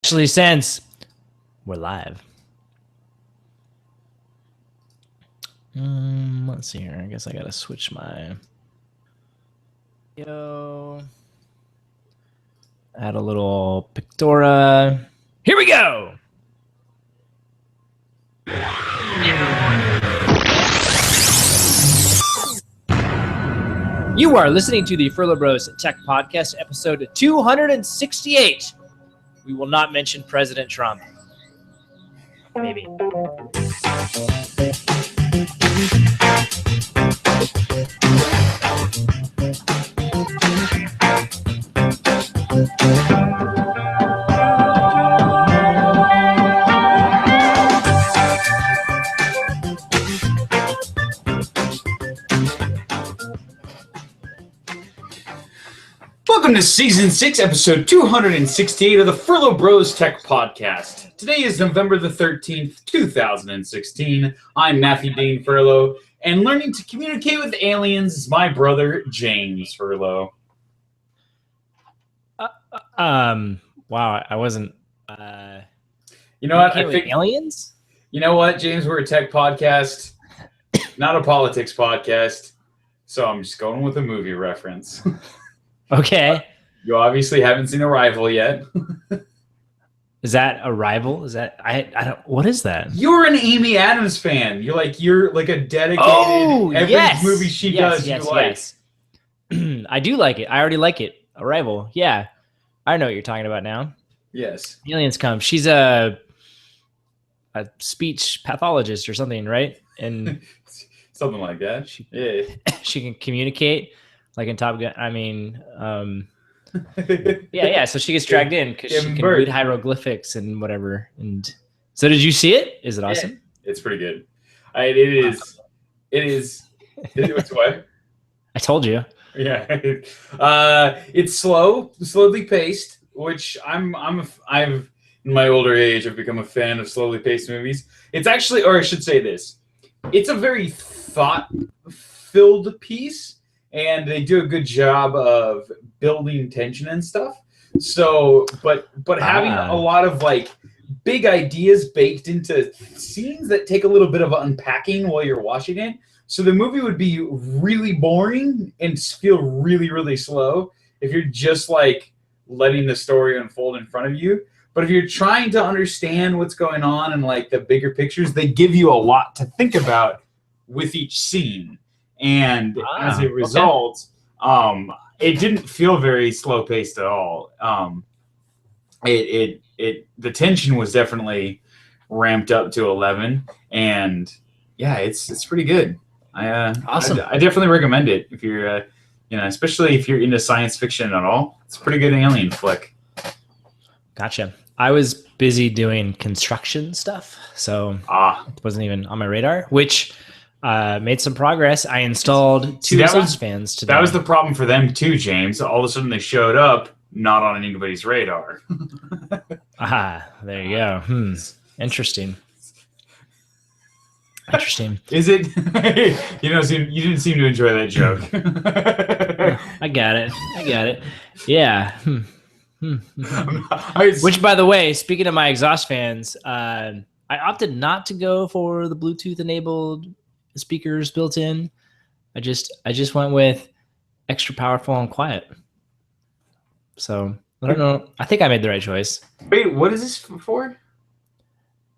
Especially since we're live. Let's see here. I guess I gotta switch my video. Add a little Pictora. Here we go. You are listening to the Furlo Bros Tech Podcast, episode 268. We will not mention President Trump. Maybe. Welcome to Season 6, Episode 268 of the Furlo Bros Tech Podcast. Today is November the 13th, 2016. I'm Matthew Dean Furlo, and learning to communicate with aliens is my brother, James Furlo. Wow, I wasn't... You know what? I think aliens? You know what, James? We're a tech podcast, not a politics podcast, so I'm just going with a movie reference. Okay. You obviously haven't seen Arrival yet. Is that Arrival? Is that I don't? What is that? You're an Amy Adams fan. You're like a dedicated. Oh, every yes. movie she does, yes, you like. Yes. I do like it. I already like it. Arrival. Yeah, I know what you're talking about now. Yes. Aliens come. She's a speech pathologist or something, right? And something like that. She can communicate. Like in Top Gun, I mean, yeah. So she gets dragged in because she can read hieroglyphics and whatever. And so, did you see it? Is it awesome? Yeah, it's pretty good. It is. It's what? I told you. Yeah. It's slowly paced, which I've in my older age, I've become a fan of slowly paced movies. It's actually, or I should say this, it's a very thought-filled piece. And they do a good job of building tension and stuff. So, but having a lot of like big ideas baked into scenes that take a little bit of unpacking while you're watching it. So the movie would be really boring and feel really, really slow if you're just like letting the story unfold in front of you. But if you're trying to understand what's going on and like the bigger pictures, they give you a lot to think about with each scene. And as a result, it didn't feel very slow paced at all. The tension was definitely ramped up to 11, and yeah, it's pretty good. Awesome. I definitely recommend it if you're, especially if you're into science fiction at all. It's a pretty good alien flick. Gotcha. I was busy doing construction stuff, so it wasn't even on my radar, which made some progress. I installed two exhaust fans today. That was the problem for them too, James. All of a sudden they showed up, not on anybody's radar. There you go. Interesting. Is it? You didn't seem to enjoy that joke. I got it. Yeah. Which, by the way, speaking of my exhaust fans, I opted not to go for the Bluetooth enabled speakers built in. I just went with extra powerful and quiet. So I don't know. I think I made the right choice. Wait, what is this for?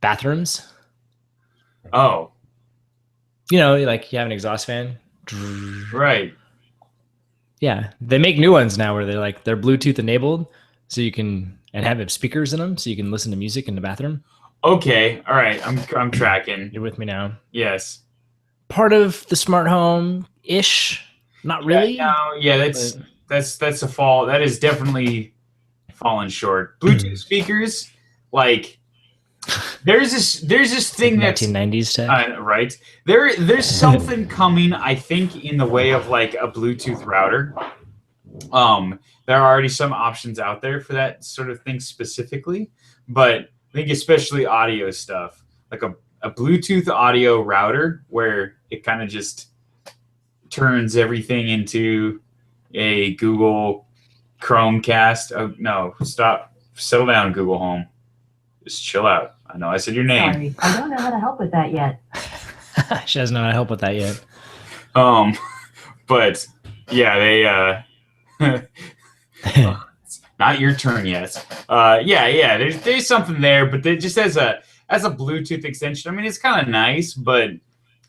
Bathrooms. Oh. Like you have an exhaust fan. Right. Yeah. They make new ones now where they're Bluetooth enabled, so you can and have speakers in them so you can listen to music in the bathroom. Okay. All right. I'm tracking. You're with me now. Yes. Part of the smart home ish. Not really. That's a fall. That is definitely fallen short. Bluetooth speakers, like there's this thing that's 1990s tech. Right. There's something coming, I think, in the way of like a Bluetooth router. There are already some options out there for that sort of thing specifically, but I think especially audio stuff, like a Bluetooth audio router where it kind of just turns everything into a Google Chromecast. Oh, no, stop. Settle down, Google Home. Just chill out. I know I said your name. Sorry, I don't know how to help with that yet. She doesn't know how to help with that yet. But yeah, they not your turn yet. Yeah. There's something there, but they just as a Bluetooth extension. I mean, it's kind of nice, but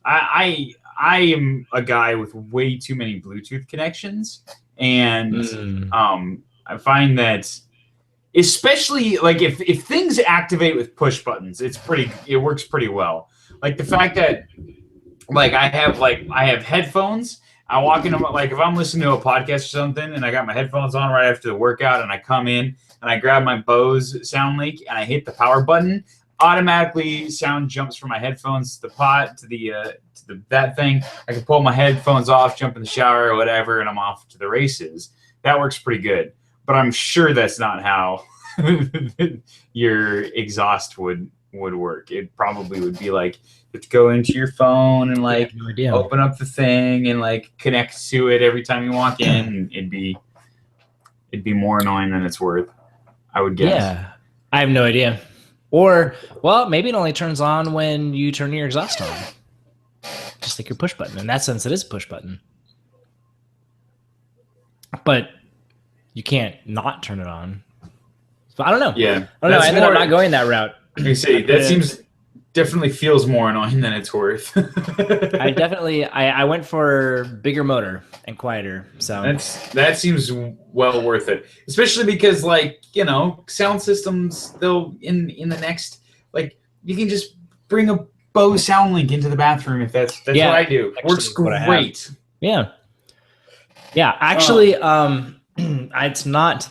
I am a guy with way too many Bluetooth connections, and I find that especially like if things activate with push buttons, it works pretty well. Like the fact that like I have headphones. I walk into like if I'm listening to a podcast or something and I got my headphones on right after the workout and I come in and I grab my Bose sound link and I hit the power button, automatically sound jumps from my headphones to that thing. I can pull my headphones off, jump in the shower or whatever, and I'm off to the races. That works pretty good. But I'm sure that's not how your exhaust would work. It probably would be like you have to go into your phone and like open up the thing and like connect to it every time you walk in. It'd be more annoying than it's worth, I would guess. Yeah, I have no idea. Or, well, maybe it only turns on when you turn your exhaust on. Just like your push button. In that sense, it is a push button. But you can't not turn it on. So I don't know. Yeah. I don't know. I ended up not going that route. You see, that seems definitely feels more annoying than it's worth. I went for bigger motor and quieter. So that seems well worth it, especially because like sound systems they'll in the next like you can just bring a Bose sound link into the bathroom if that's what I do. Works great. Yeah. Actually, it's not.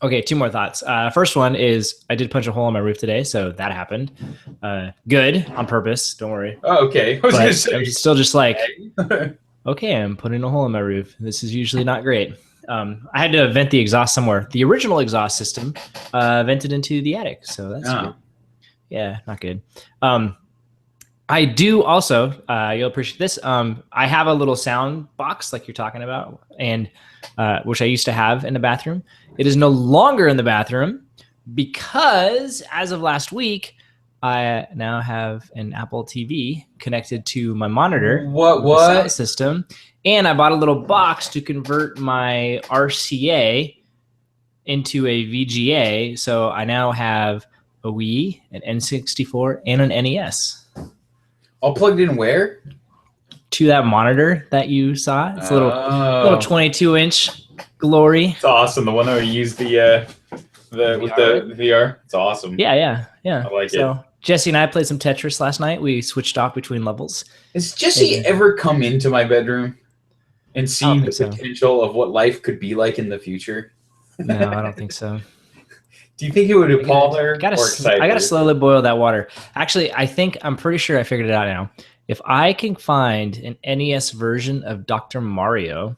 Okay, two more thoughts. First one is I did punch a hole in my roof today, so that happened. Good, on purpose. Don't worry. Oh, okay. I was gonna say. I'm still just like, okay, I'm putting a hole in my roof. This is usually not great. I had to vent the exhaust somewhere. The original exhaust system vented into the attic, so that's good. Yeah, not good. I do also, you'll appreciate this. I have a little sound box like you're talking about, and which I used to have in the bathroom. It is no longer in the bathroom because as of last week, I now have an Apple TV connected to my monitor. What? Sound system, and I bought a little box to convert my RCA into a VGA. So I now have a Wii, an N64, and an NES. All plugged in where? To that monitor that you saw. It's a little 22-inch glory. It's awesome. The one that we used with the VR. It's awesome. Yeah. I like it. Jesse and I played some Tetris last night. We switched off between levels. Has Jesse ever come into my bedroom and seen the potential of what life could be like in the future? No, I don't think so. Do you think it would appall her or excite her? I gotta slowly boil that water. Actually, I'm pretty sure I figured it out now. If I can find an NES version of Dr. Mario,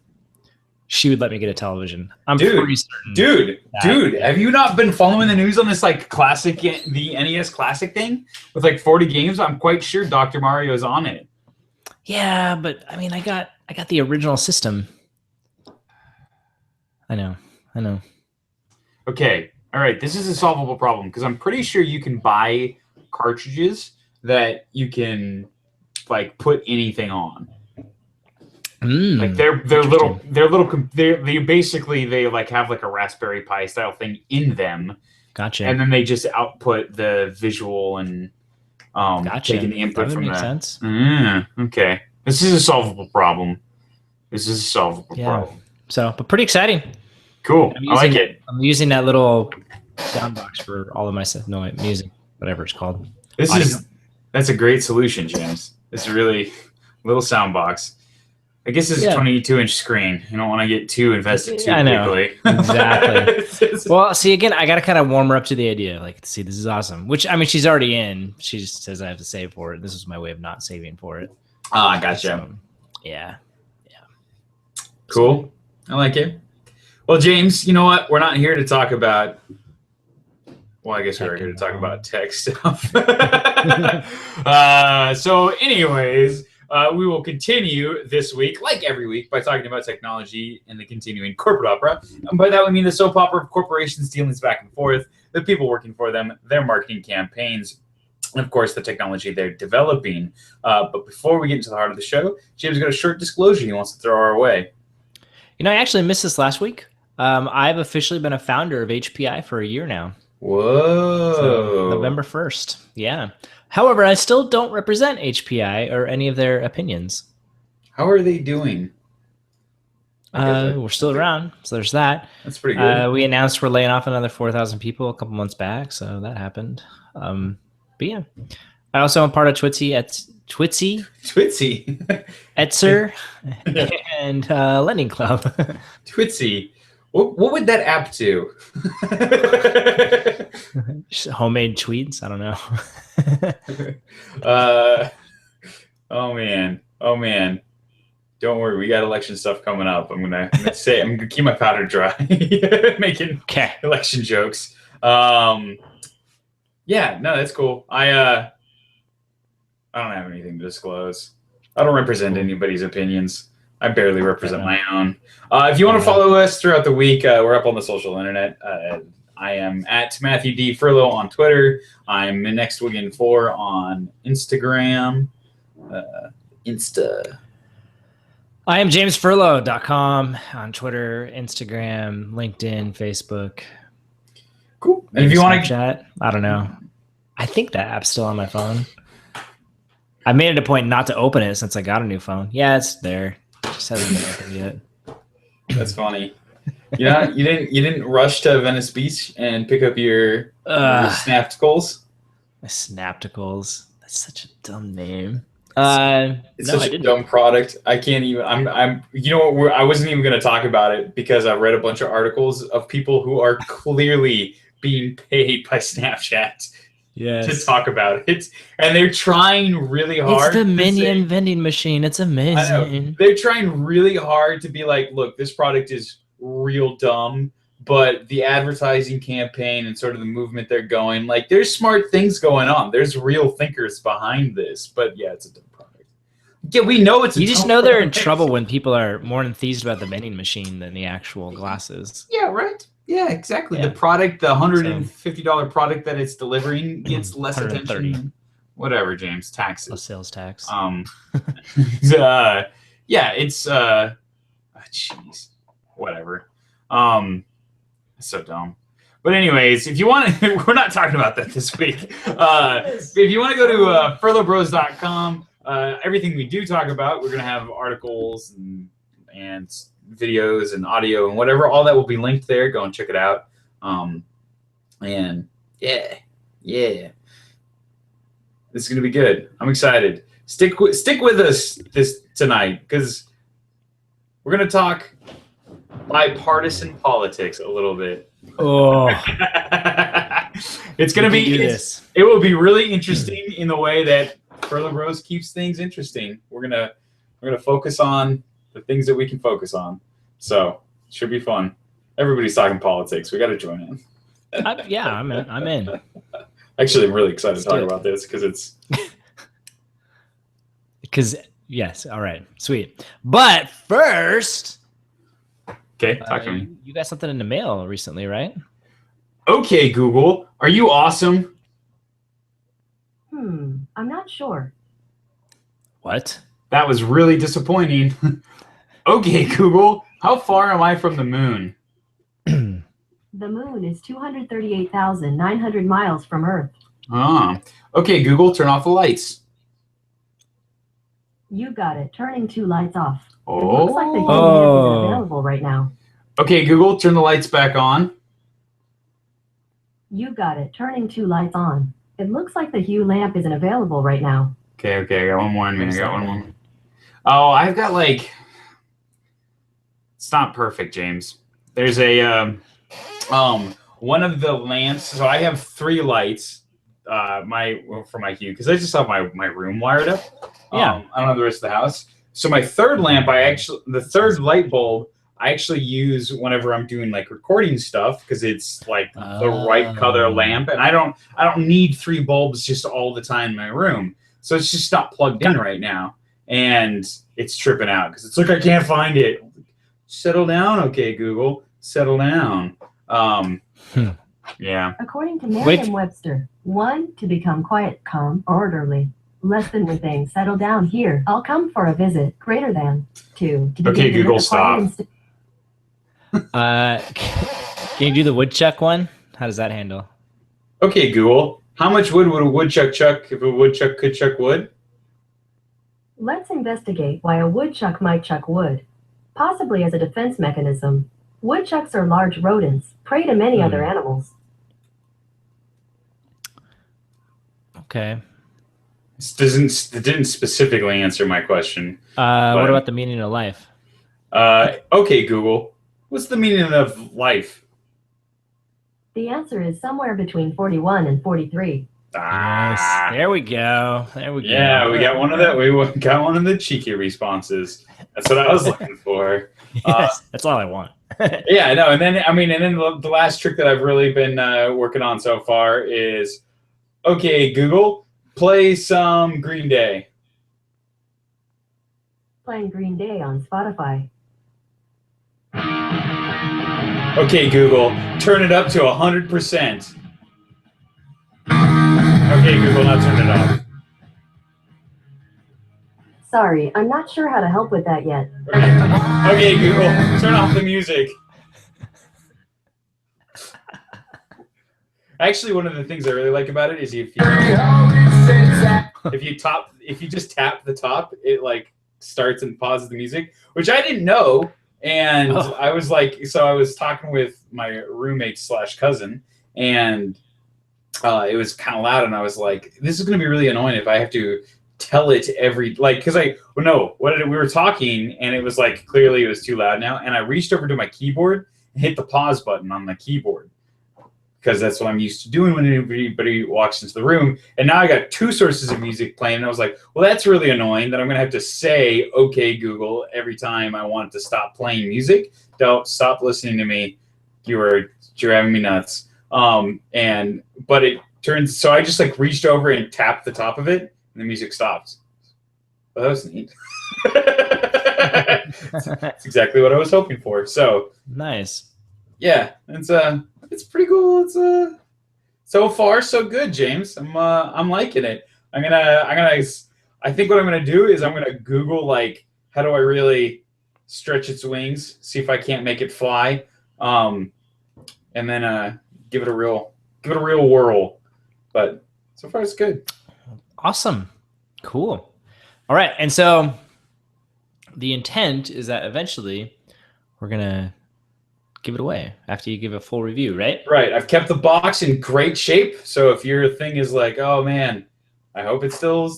she would let me get a television. I'm pretty certain. Dude, have you not been following the news on this like the NES Classic thing with like 40 games? I'm quite sure Dr. Mario is on it. Yeah, but I mean, I got the original system. I know. Okay. All right, this is a solvable problem because I'm pretty sure you can buy cartridges that you can like put anything on. Like they like have like a Raspberry Pi style thing in them. Gotcha. And then they just output the visual and taking the input from that. Makes sense. Okay, this is a solvable problem. Problem. So, but pretty exciting. Cool. I like it. I'm using that little sound box for all of my stuff. No, music, whatever it's called. That's a great solution, James. It's a really little sound box. I guess it's a 22-inch screen. You don't want to get too invested too quickly. Exactly. Well, see, again, I got to kind of warm her up to the idea. Like, see, this is awesome. Which, I mean, she's already in. She just says I have to save for it. This is my way of not saving for it. Ah, gotcha. So, yeah. Cool. I like it. Well, James, you know what? We're not here to talk about. Well, I guess we're here to talk about tech stuff. So, anyways, we will continue this week, like every week, by talking about technology and the continuing corporate opera. And by that we mean the soap opera of corporations' dealings back and forth, the people working for them, their marketing campaigns, and of course the technology they're developing. But before we get into the heart of the show, James got a short disclosure he wants to throw our way. I actually missed this last week. I've officially been a founder of HPI for a year now. Whoa. So, November 1st. Yeah. However, I still don't represent HPI or any of their opinions. How are they doing? We're still around, so there's that. That's pretty good. We announced we're laying off another 4,000 people a couple months back, so that happened. But yeah. I also am part of Twitsy, Etzer, and Lending Club. Twitsy. What would that app do? Homemade tweets? I don't know. Oh man. Don't worry, we got election stuff coming up. I'm gonna keep my powder dry, making election jokes. Yeah, no, that's cool. I don't have anything to disclose. I don't represent anybody's opinions. I barely represent my own. If you want to follow us throughout the week, we're up on the social internet. I am at Matthew D. Furlo on Twitter. I'm NextWigan4 on Instagram. I am JamesFurlo.com on Twitter, Instagram, LinkedIn, Facebook. Cool. And if you want to chat, I don't know. I think that app's still on my phone. I made it a point not to open it since I got a new phone. Yeah, it's there. Just hasn't been opened yet. That's funny. You didn't rush to Venice Beach and pick up your Snapticles? My Snapticles. That's such a dumb name. It's such a dumb product. I can't even. I'm. You know what? I wasn't even going to talk about it because I read a bunch of articles of people who are clearly being paid by Snapchat. Yes. To talk about it, and they're trying really hard. It's the Minion vending machine. It's amazing. I know. They're trying really hard to be like, look, this product is real dumb, but the advertising campaign and sort of the movement they're going, like, there's smart things going on. There's real thinkers behind this, but yeah, it's a dumb product. Yeah, we know it's. You just know they're in trouble when people are more enthused about the vending machine than the actual glasses. Yeah, right. Yeah, exactly. Yeah. The product, the $150 product that it's delivering gets less attention. Whatever, James. Taxes. Less sales tax. Yeah, it's jeez. Whatever. It's so dumb. But anyways, if you want to, we're not talking about that this week. If you want to go to furlobros.com, everything we do talk about, we're going to have articles and videos and audio and whatever, all that will be linked there. Go and check it out. And yeah, this is gonna be good. I'm excited. Stick with us this tonight because we're gonna talk bipartisan politics a little bit. Oh, it's gonna be. It will be really interesting in the way that Furlo Bros keeps things interesting. We're gonna focus on the things that we can focus on. So it should be fun. Everybody's talking politics. We got to join in. Yeah, I'm in. Actually, I'm really excited to talk about this because it's. Yes, all right, sweet. But first, okay, talk to me. You got something in the mail recently, right? Okay, Google, are you awesome? I'm not sure. What? That was really disappointing. Okay, Google, how far am I from the moon? The moon is 238,900 miles from Earth. Okay, Google, turn off the lights. You got it. Turning 2 lights off. Oh. It looks like the heat lamp is available right now. Okay, Google, turn the lights back on. You got it. Turning 2 lights on. It looks like the Hue lamp isn't available right now. Okay, I got one more in me. I got one more. Oh, I've got like. It's not perfect, James. There's a one of the lamps. So I have 3 lights. For my Hue because I just have my room wired up. Yeah. I don't have the rest of the house. So my third lamp, the third light bulb, I actually use whenever I'm doing like recording stuff because it's like the right color lamp, and I don't need 3 bulbs just all the time in my room. So it's just not plugged in right now. and it's tripping out because it's like I can't find it. Settle down, okay, Google. Settle down. Yeah. According to Merriam-Webster, 1, to become quiet, calm, or orderly. Less than with things, settle down here. I'll come for a visit. Greater than 2. To Okay, Google, stop. Can you do the woodchuck one? How does that handle? Okay, Google. How much wood would a woodchuck chuck if a woodchuck could chuck wood? Let's investigate why a woodchuck might chuck wood. Possibly as a defense mechanism. Woodchucks are large rodents, prey to many other animals. Okay. It didn't specifically answer my question. What about the meaning of life? Okay, Google. What's the meaning of life? The answer is somewhere between 41 and 43. Yes. There we go. There we go. Yeah, we got one of that. We got one of the cheeky responses. That's what I was looking for. Yes, that's all I want. Yeah, no, and then the last trick that I've really been working on so far is, okay, Google, play some Green Day. Playing Green Day on Spotify. Okay, Google, turn it up to 100%. Okay, Google, now turn it off. Sorry, I'm not sure how to help with that yet. Okay, Google, turn off the music. Actually, one of the things I really like about it is if you just tap the top, it like starts and pauses the music, which I didn't know. And I was like, so I was talking with my roommate / cousin, and it was kind of loud, and I was like, this is going to be really annoying if I have to tell it every, like, because we were talking, and it was like, clearly it was too loud now, and I reached over to my keyboard and hit the pause button on the keyboard, because that's what I'm used to doing when anybody walks into the room. And now I got 2 sources of music playing, and I was like, well, that's really annoying that I'm going to have to say, okay, Google, every time I want to stop playing music. Don't stop listening to me. You're driving me nuts. But it turns, so I just like reached over and tapped the top of it, and the music stopped. Well, that was neat. That's exactly what I was hoping for. So nice. Yeah, it's pretty cool. It's so far so good, James. I'm liking it. I think what I'm gonna do is I'm gonna Google like how do I really stretch its wings, see if I can't make it fly, and then give it a real whirl. But so far it's good. Awesome, cool. All right, and so the intent is that eventually we're gonna give it away after you give a full review, right? Right. I've kept the box in great shape. So if your thing is like, oh man, I hope it's still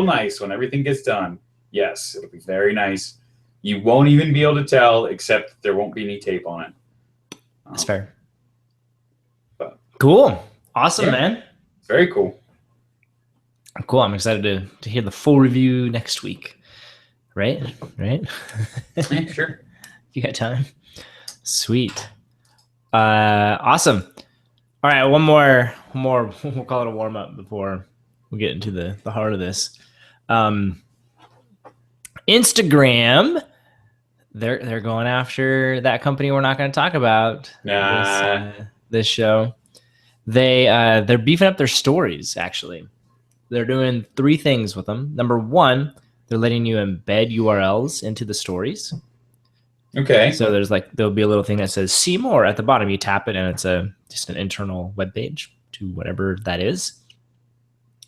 nice when everything gets done. Yes, it'll be very nice. You won't even be able to tell, except there won't be any tape on it. That's fair. Cool. Awesome, yeah, man. Very cool. Cool. I'm excited to hear the full review next week. Right? Yeah, sure. You got time? Sweet. Awesome. All right, one more. We'll call it a warm up before we get into the heart of this. Instagram, they're going after that company we're not going to talk about this show. They're beefing up their stories. Actually, they're doing 3 things with them. Number 1, they're letting you embed URLs into the stories. Okay. So there'll be a little thing that says "see more" at the bottom. You tap it, and it's just an internal web page to whatever that is.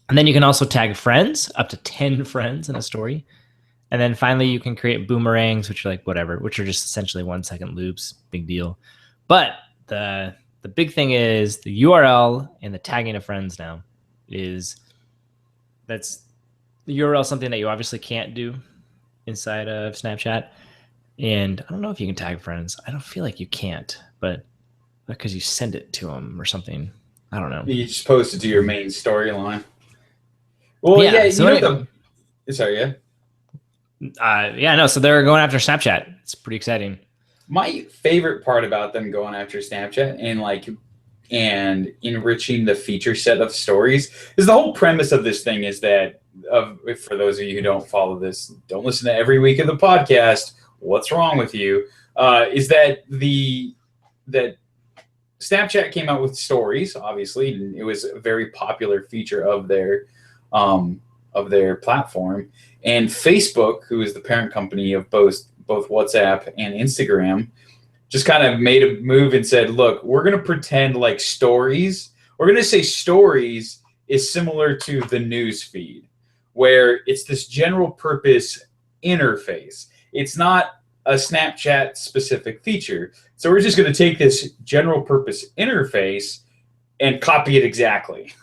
And then you can also tag friends, up to 10 friends in a story. And then finally, you can create boomerangs, which are like whatever, which are just essentially 1-second loops. Big deal. But the big thing is the URL and the tagging of friends now that's the URL, something that you obviously can't do inside of Snapchat. And I don't know if you can tag friends. I don't feel like you can't, but because you send it to them or something. I don't know. You just post it to your main storyline. Well, yeah. So sorry, yeah. So they're going after Snapchat. It's pretty exciting. My favorite part about them going after Snapchat and like and enriching the feature set of stories. Because the whole premise of this thing is that, for those of you who don't follow this, don't listen to every week of the podcast, what's wrong with you? Is that that Snapchat came out with stories, obviously, and it was a very popular feature of their platform. And Facebook, who is the parent company of both WhatsApp and Instagram, just kind of made a move and said, look, we're going to pretend like stories. We're going to say stories is similar to the news feed, where it's this general purpose interface. It's not a Snapchat specific feature. So we're just going to take this general purpose interface and copy it exactly.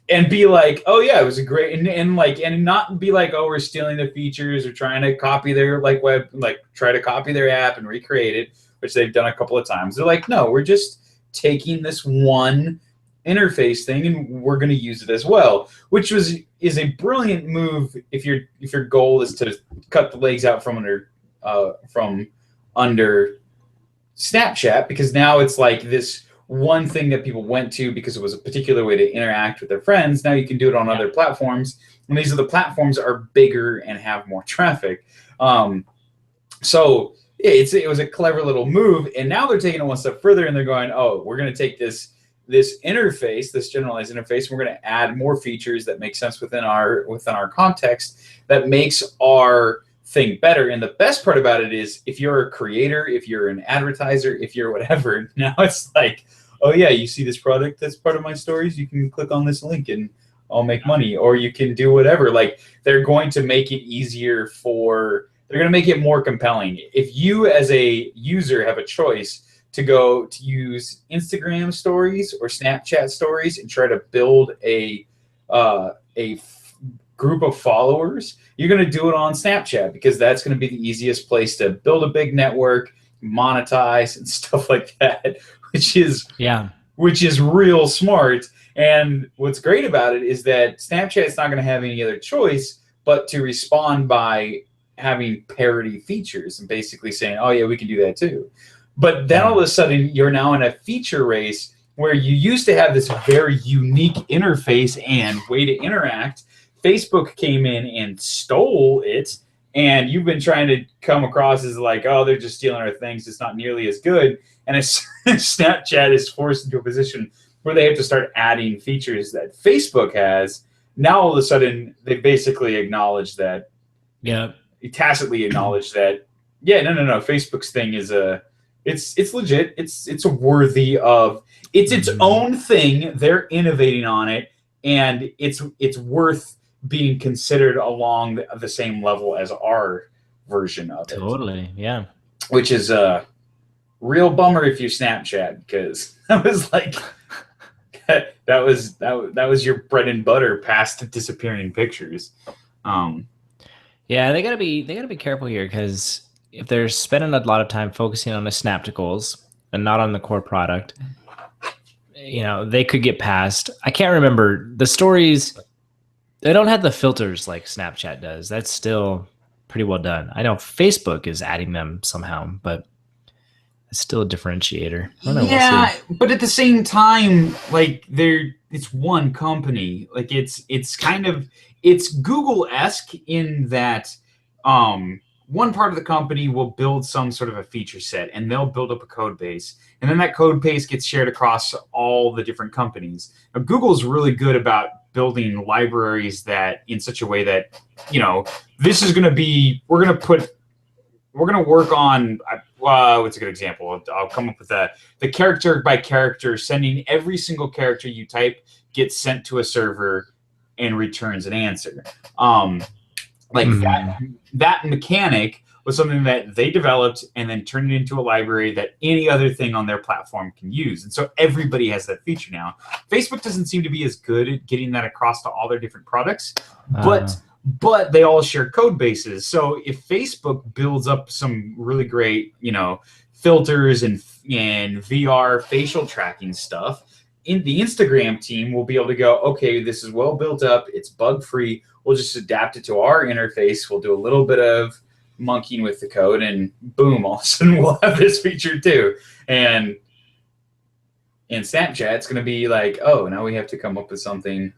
And be like, oh yeah, it was a great, and not be like, oh, we're stealing the features or trying to copy their try to copy their app and recreate it, which they've done a couple of times. They're like, no, we're just taking this one interface thing and we're going to use it as well, which is a brilliant move if your goal is to cut the legs out from under Snapchat, because now it's like this one thing that people went to because it was a particular way to interact with their friends. Now you can do it on other platforms, and these other platforms are bigger and have more traffic. So it was a clever little move, and now they're taking it one step further, and they're going, oh, we're going to take this interface, this generalized interface, and we're going to add more features that make sense within our context that makes our thing better. And the best part about it is, if you're a creator, if you're an advertiser, if you're whatever, now it's like, oh yeah, you see this product that's part of my stories, you can click on this link and I'll make money, or you can do whatever. Like, they're going to make it easier they're going to make it more compelling. If you as a user have a choice to go to use Instagram stories or Snapchat stories and try to build a group of followers, you're going to do it on Snapchat, because that's going to be the easiest place to build a big network, monetize, and stuff like that, which is real smart. And what's great about it is that Snapchat's not going to have any other choice but to respond by having parody features and basically saying, oh yeah, we can do that too. But then all of a sudden, you're now in a feature race where you used to have this very unique interface and way to interact. Facebook came in and stole it, and you've been trying to come across as like, oh, they're just stealing our things, it's not nearly as good. And as Snapchat is forced into a position where they have to start adding features that Facebook has, now all of a sudden they basically acknowledge that, tacitly acknowledge that, no, Facebook's thing is it's legit, it's worthy of, it's its own thing, they're innovating on it, and it's worth being considered along the same level as our version of it. Totally, yeah. Which is a real bummer if you're Snapchat, because that was like that was your bread and butter past disappearing pictures. Yeah, they gotta be careful here, because if they're spending a lot of time focusing on the Snapticals and not on the core product, they could get past. I can't remember the stories. They don't have the filters like Snapchat does. That's still pretty well done. I know Facebook is adding them somehow, but it's still a differentiator. I don't know, yeah, we'll see. But at the same time, like, it's one company. Like, it's Google-esque in that one part of the company will build some sort of a feature set, and they'll build up a code base, and then that code base gets shared across all the different companies. Now, Google's really good about building libraries that in such a way that, this is going to be, we're going to work on, what's a good example? I'll come up with the character by character, sending every single character you type gets sent to a server and returns an answer. That mechanic was something that they developed and then turned it into a library that any other thing on their platform can use. And so everybody has that feature now. Facebook doesn't seem to be as good at getting that across to all their different products, but they all share code bases. So if Facebook builds up some really great, filters and VR facial tracking stuff, in the Instagram team will be able to go, okay, this is well built up, it's bug free. We'll just adapt it to our interface. We'll do a little bit of monkeying with the code, and boom, all of a sudden we'll have this feature too. And in Snapchat, it's going to be like, oh, now we have to come up with something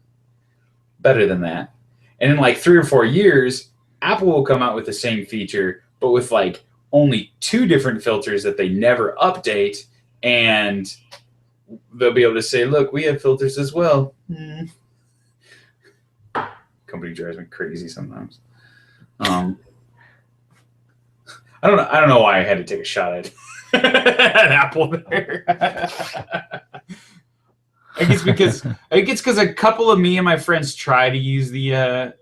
better than that. And in like 3 or 4 years, Apple will come out with the same feature, but with like only 2 different filters that they never update, and they'll be able to say, look, we have filters as well. Company drives me crazy sometimes. I don't know why I had to take a shot at Apple there. I guess because a couple of me and my friends try to use the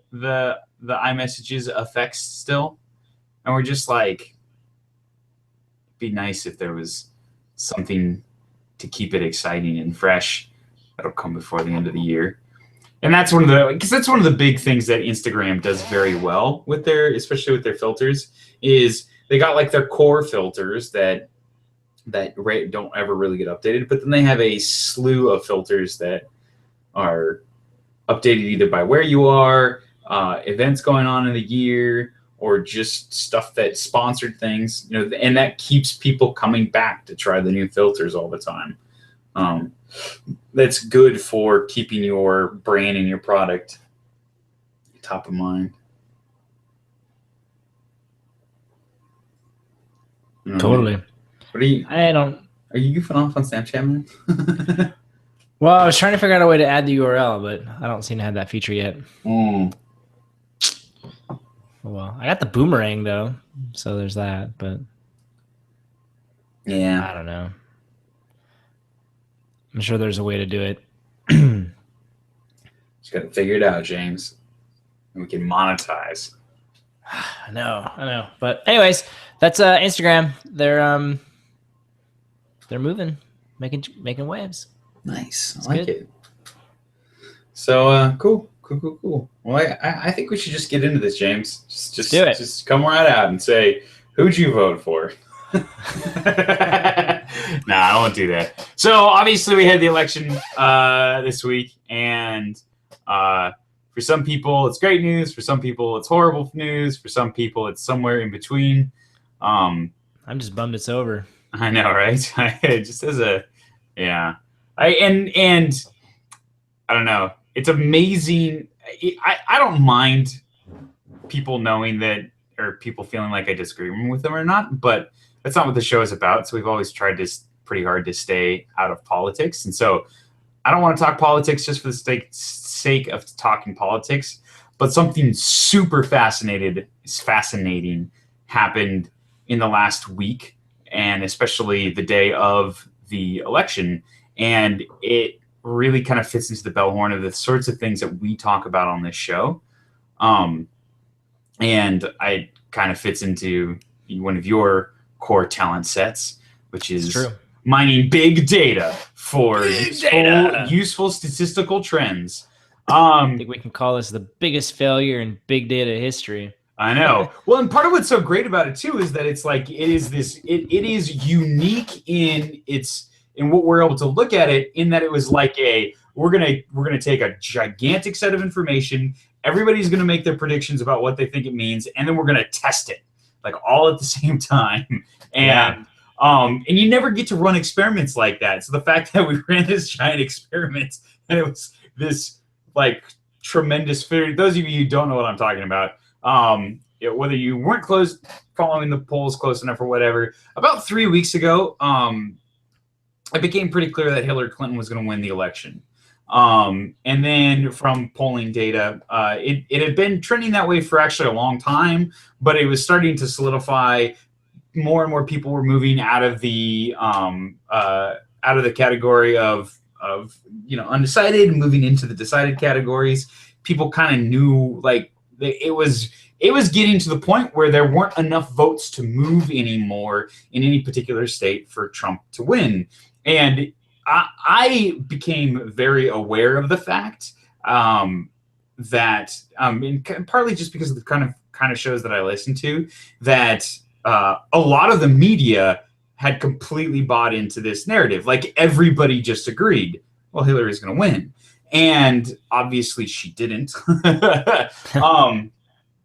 iMessages effects still, and we're just like, it'd be nice if there was something to keep it exciting and fresh that'll come before the end of the year. And that's one of the big things that Instagram does very well with especially with their filters, is they got like their core filters that don't ever really get updated, but then they have a slew of filters that are updated either by where you are, events going on in the year, or just stuff that sponsored things, and that keeps people coming back to try the new filters all the time. That's good for keeping your brand and your product top of mind. Totally. What are you? Are you goofing off on Snapchat, man? Well, I was trying to figure out a way to add the URL, but I don't seem to have that feature yet. Well, I got the boomerang though, so there's that. But yeah, I don't know. I'm sure there's a way to do it. Just got to figure it out, James. And we can monetize. I know. But anyways, that's Instagram. They're moving, making waves. Nice. I like it. So cool. Well, I think we should just get into this, James. Just do it. Just come right out and say, who'd you vote for? No, I won't do that. So obviously we had the election this week, and for some people it's great news, for some people it's horrible news, for some people it's somewhere in between. I'm just bummed it's over. I know, right? Just as I don't know. It's amazing. I don't mind people knowing that, or people feeling like I disagree with them or not, but that's not what the show is about. So we've always tried pretty hard to stay out of politics. And so I don't want to talk politics just for the sake of talking politics, but something super fascinating happened in the last week, and especially the day of the election. And it really kind of fits into the bell horn of the sorts of things that we talk about on this show. And it kind of fits into one of your core talent sets, which is mining big data for useful statistical trends. I think we can call this the biggest failure in big data history. I know. Well, and part of what's so great about it too is that it's like it is unique in what we're able to look at it, in that it was like we're gonna take a gigantic set of information. Everybody's gonna make their predictions about what they think it means, and then we're gonna test it like all at the same time. And you never get to run experiments like that. So the fact that we ran this giant experiment and it was this like tremendous failure. Those of you who don't know what I'm talking about, whether you weren't following the polls close enough or whatever, about 3 weeks ago, it became pretty clear that Hillary Clinton was going to win the election. And then from polling data, it had been trending that way for actually a long time, but it was starting to solidify. More and more people were moving out of the category of undecided, moving into the decided categories. People kind of knew like it was getting to the point where there weren't enough votes to move anymore in any particular state for Trump to win. And I became very aware of the fact that, and partly just because of the kind of shows that I listen to, that a lot of the media had completely bought into this narrative. Like everybody just agreed, well, Hillary's going to win. And obviously she didn't.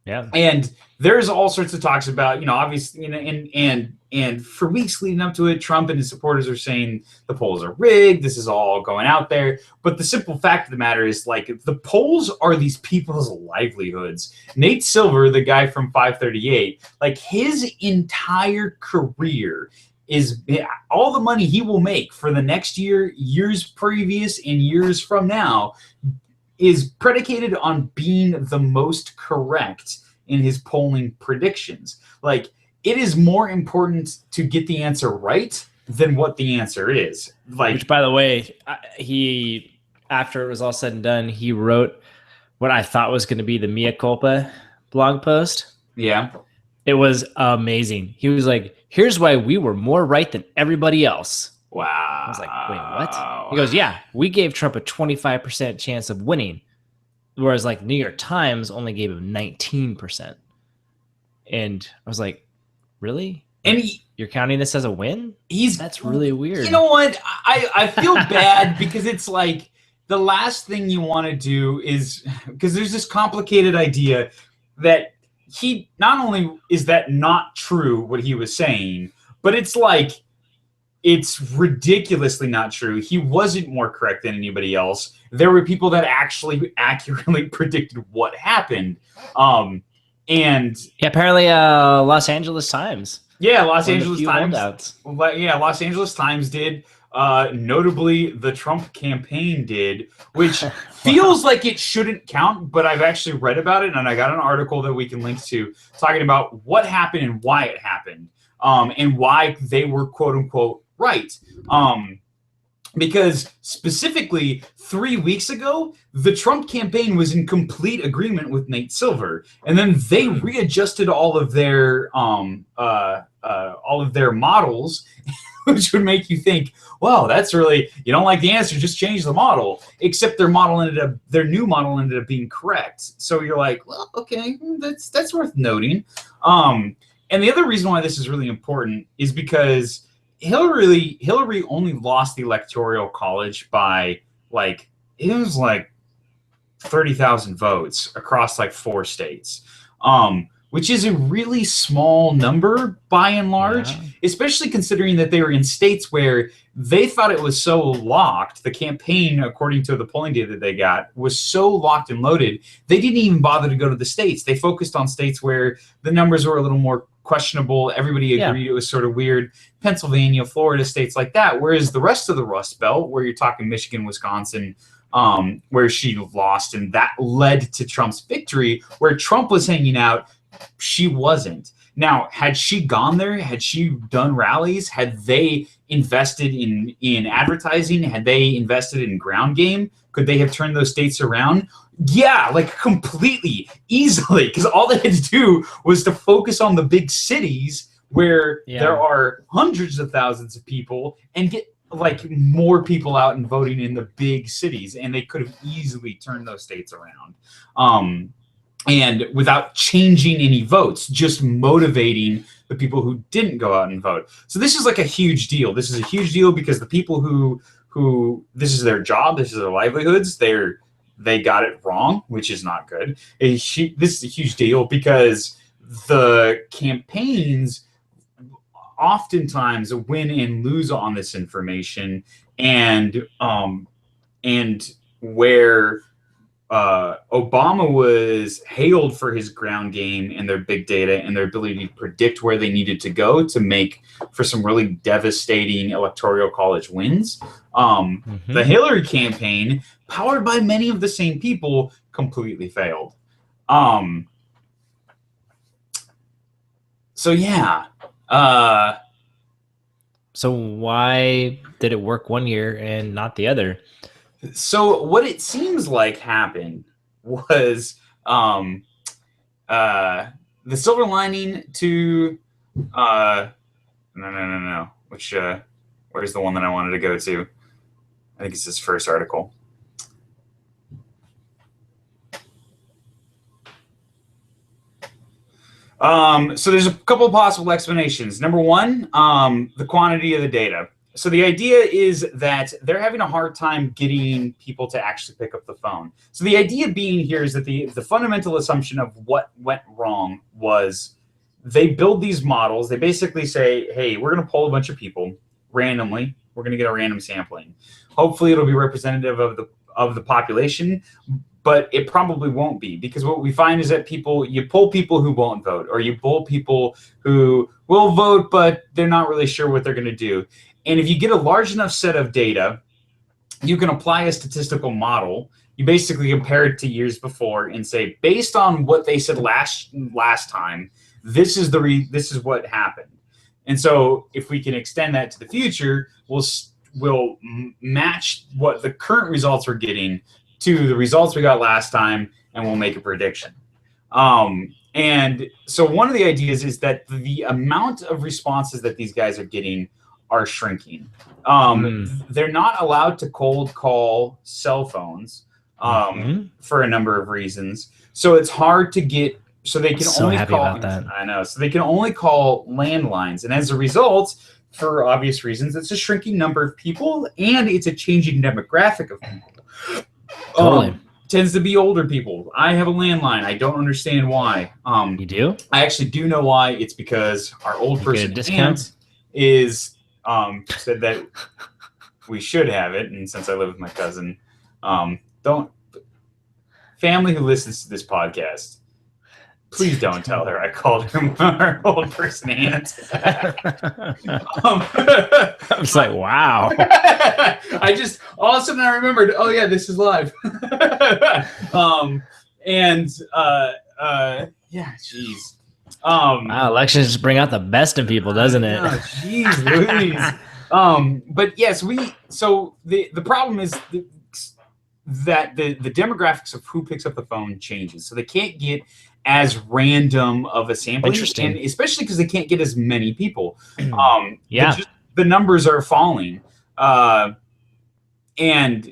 Yeah. And there's all sorts of talks about, obviously, and for weeks leading up to it, Trump and his supporters are saying the polls are rigged. This is all going out there. But the simple fact of the matter is, like, the polls are these people's livelihoods. Nate Silver, the guy from 538, like, his entire career is all the money he will make for the next year, years previous, and years from now is predicated on being the most correct in his polling predictions. Like, it is more important to get the answer right than what the answer is. Like, which, by the way, he, after it was all said and done, he wrote what I thought was going to be the mea culpa blog post. Yeah. It was amazing. He was like, here's why we were more right than everybody else. Wow. I was like, wait, what? He goes, yeah, we gave Trump a 25% chance of winning, whereas like New York Times only gave him 19%. And I was like, really? And you're counting this as a win? That's really weird. You know what? I feel bad because it's like the last thing you want to do is, because there's this complicated idea that he, not only is that not true what he was saying, but it's like, it's ridiculously not true. He wasn't more correct than anybody else. There were people that actually accurately predicted what happened. And yeah, apparently Los Angeles Times. Yeah, Los Angeles Times. Holdouts. Yeah, Los Angeles Times did. Notably, the Trump campaign did, which feels like it shouldn't count, but I've actually read about it, and I got an article that we can link to talking about what happened and why it happened, and why they were quote-unquote right. Because specifically 3 weeks ago, the Trump campaign was in complete agreement with Nate Silver, and then they readjusted all of their models, which would make you think, well, that's really, you don't like the answer, just change the model. Except their new model ended up being correct. So you're like, well, okay, that's worth noting. And the other reason why this is really important is because Hillary only lost the Electoral College by like, it was like 30,000 votes across like 4 states, which is a really small number by and large, especially considering that they were in states where they thought it was so locked. The campaign, according to the polling data that they got, was so locked and loaded, they didn't even bother to go to the states. They focused on states where the numbers were a little more questionable. Everybody agreed it was sort of weird. Pennsylvania, Florida, states like that. Whereas the rest of the Rust Belt, where you're talking Michigan, Wisconsin, where she lost, and that led to Trump's victory, where Trump was hanging out, she wasn't. Now, had she gone there, had she done rallies, had they invested in advertising, had they invested in ground game, could they have turned those states around? Yeah, like completely, easily, because all they had to do was to focus on the big cities where there are hundreds of thousands of people and get like more people out and voting in the big cities, and they could have easily turned those states around. And without changing any votes, just motivating the people who didn't go out and vote. So this is like a huge deal. This is a huge deal because the people who this is their job, this is their livelihoods, they got it wrong, which is not good. This is a huge deal because the campaigns oftentimes win and lose on this information, and where Obama was hailed for his ground game and their big data and their ability to predict where they needed to go to make for some really devastating electoral college wins. The Hillary campaign, powered by many of the same people, completely failed. So yeah. So why did it work one year and not the other? So what it seems like happened was the silver lining to no. Which where's the one that I wanted to go to? I think it's his first article. So there's a couple of possible explanations. Number one, the quantity of the data. So the idea is that they're having a hard time getting people to actually pick up the phone. So the idea being here is that the fundamental assumption of what went wrong was they build these models. They basically say, hey, we're going to poll a bunch of people randomly. We're going to get a random sampling. Hopefully it'll be representative of the population, but it probably won't be, because what we find is that you poll people who won't vote, or you poll people who will vote, but they're not really sure what they're going to do. And if you get a large enough set of data, you can apply a statistical model. You basically compare it to years before and say, based on what they said last time, this is what happened. And so if we can extend that to the future, we'll match what the current results we're getting to the results we got last time, and we'll make a prediction. And so one of the ideas is that the amount of responses that these guys are getting are shrinking. They're not allowed to cold call cell phones for a number of reasons. So it's hard to get. So they can only call. About that. I know. So they can only call landlines, and as a result, for obvious reasons, it's a shrinking number of people, and it's a changing demographic of people. Totally. Tends to be older people. I have a landline. I don't understand why. You do? I actually do know why. It's because our old person aunt is said that we should have it, and since I live with my cousin, family who listens to this podcast, please don't tell her I called him our old person aunt. I was like, wow. I just all of a sudden I remembered, oh yeah, this is live. Yeah, jeez. Wow, elections just bring out the best in people, doesn't it? Jeez Louise. But yes, so the problem is that the demographics of who picks up the phone changes. So they can't get as random of a sampling. Interesting. And especially because they can't get as many people. The numbers are falling. And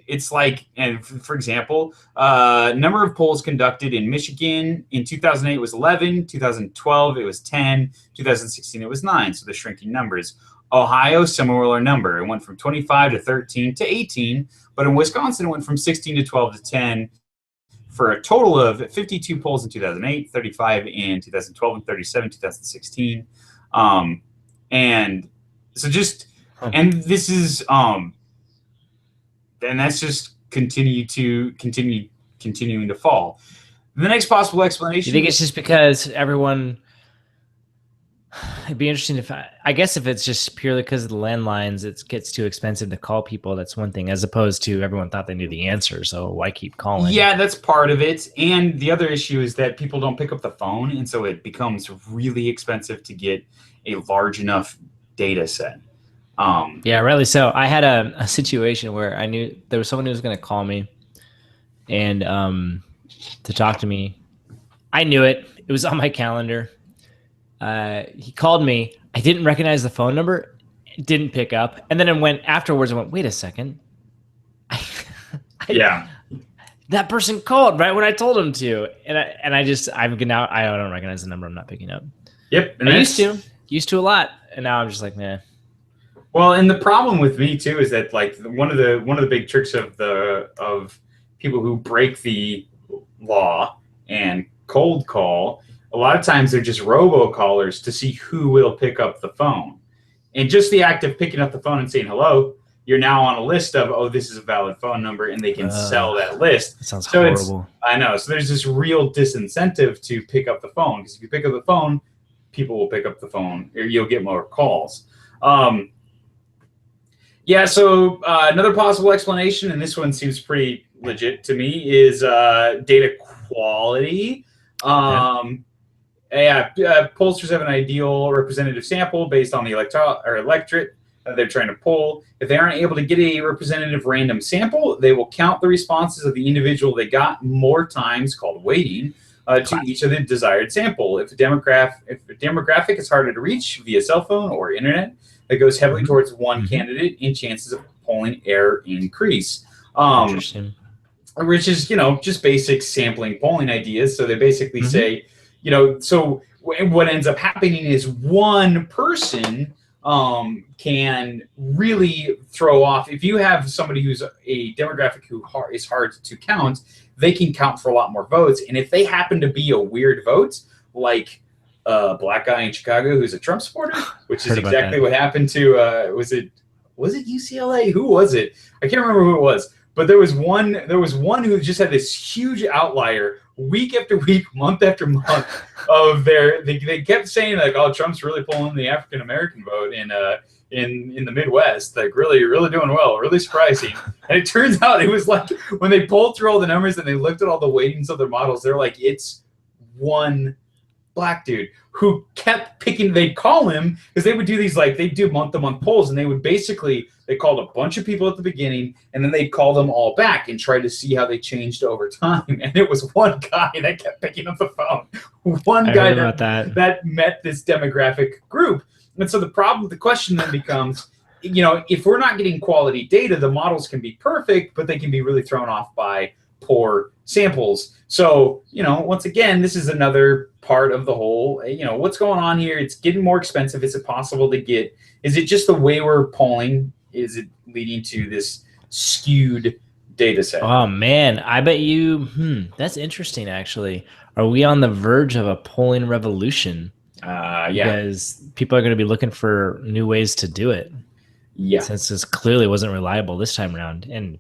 it's like, and for example, number of polls conducted in Michigan in 2008 was 11, 2012 it was 10, 2016 it was 9, so the shrinking numbers. Ohio, similar number. It went from 25 to 13 to 18, but in Wisconsin it went from 16 to 12 to 10 for a total of 52 polls in 2008, 35 in 2012, and 37 in 2016. And so just, and this is, and that's just continuing to fall. The next possible explanation. You think it's just because everyone? It'd be interesting I guess if it's just purely because of the landlines, it gets too expensive to call people. That's one thing, as opposed to everyone thought they knew the answer, so why keep calling? Yeah, that's part of it. And the other issue is that people don't pick up the phone, and so it becomes really expensive to get a large enough data set. Yeah, really. So I had a situation where I knew there was someone who was going to call me and to talk to me. I knew it. It was on my calendar. He called me. I didn't recognize the phone number. Didn't pick up. And then afterwards, I went, wait a second. Yeah. That person called right when I told him to. And I don't recognize the number. I'm not picking up. Yep. And I used to a lot. And now I'm just like, nah. Well, and the problem with me too is that like one of the big tricks of people who break the law and cold call, a lot of times they're just robocallers to see who will pick up the phone. And just the act of picking up the phone and saying hello, you're now on a list of, oh, this is a valid phone number, and they can sell that list. That sounds horrible. I know. So there's this real disincentive to pick up the phone, because if you pick up the phone, people will pick up the phone, or you'll get more calls. Yeah, so another possible explanation, and this one seems pretty legit to me, is data quality. Pollsters have an ideal representative sample based on the electorate they're trying to poll. If they aren't able to get a representative random sample, they will count the responses of the individual they got more times, called weighting, to each of the desired sample. If a demographic is harder to reach via cell phone or internet, that goes heavily towards one candidate, and chances of polling error increase. Interesting. Which is, just basic sampling polling ideas. So they basically say, so what ends up happening is one person can really throw off. If you have somebody who's a demographic who is hard to count, they can count for a lot more votes. And if they happen to be a weird vote, like a black guy in Chicago who's a Trump supporter, which is exactly what happened to was it UCLA? Who was it? I can't remember who it was. But there was one who just had this huge outlier week after week, month after month of they kept saying like, oh, Trump's really pulling the African American vote in the Midwest, like really doing well, really surprising. And it turns out it was like when they pulled through all the numbers and they looked at all the weightings of their models, they're like, it's one black dude who kept picking. They'd call him because they would do these, like, they do month-to-month polls, and they called a bunch of people at the beginning, and then they'd call them all back and try to see how they changed over time. And it was one guy that kept picking up the phone, one guy that met this demographic group. And so the question then becomes, if we're not getting quality data, the models can be perfect, but they can be really thrown off by poor samples. So, once again, this is another part of the whole, what's going on here? It's getting more expensive. Is it possible to get, is it just the way we're polling? Is it leading to this skewed data set? Oh man, I bet that's interesting actually. Are we on the verge of a polling revolution? Yeah. Because people are going to be looking for new ways to do it. Yeah. Since this clearly wasn't reliable this time around. And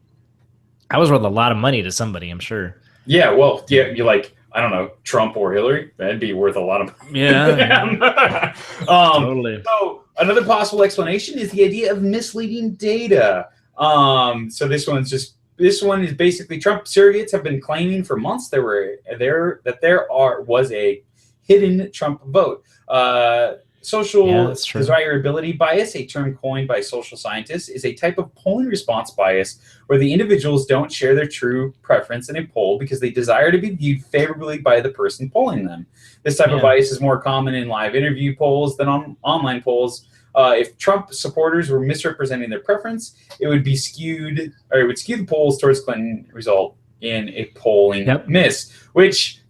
I was worth a lot of money to somebody, I'm sure. Yeah, well, yeah, you're like, I don't know, Trump or Hillary, that'd be worth a lot of money. Yeah. Totally. So another possible explanation is the idea of misleading data. So this one is basically Trump surrogates have been claiming for months there was a hidden Trump vote. Social desirability bias, a term coined by social scientists, is a type of polling response bias where the individuals don't share their true preference in a poll because they desire to be viewed favorably by the person polling them. This type of bias is more common in live interview polls than on online polls. If Trump supporters were misrepresenting their preference, it would skew the polls towards Clinton, result in a polling miss, which,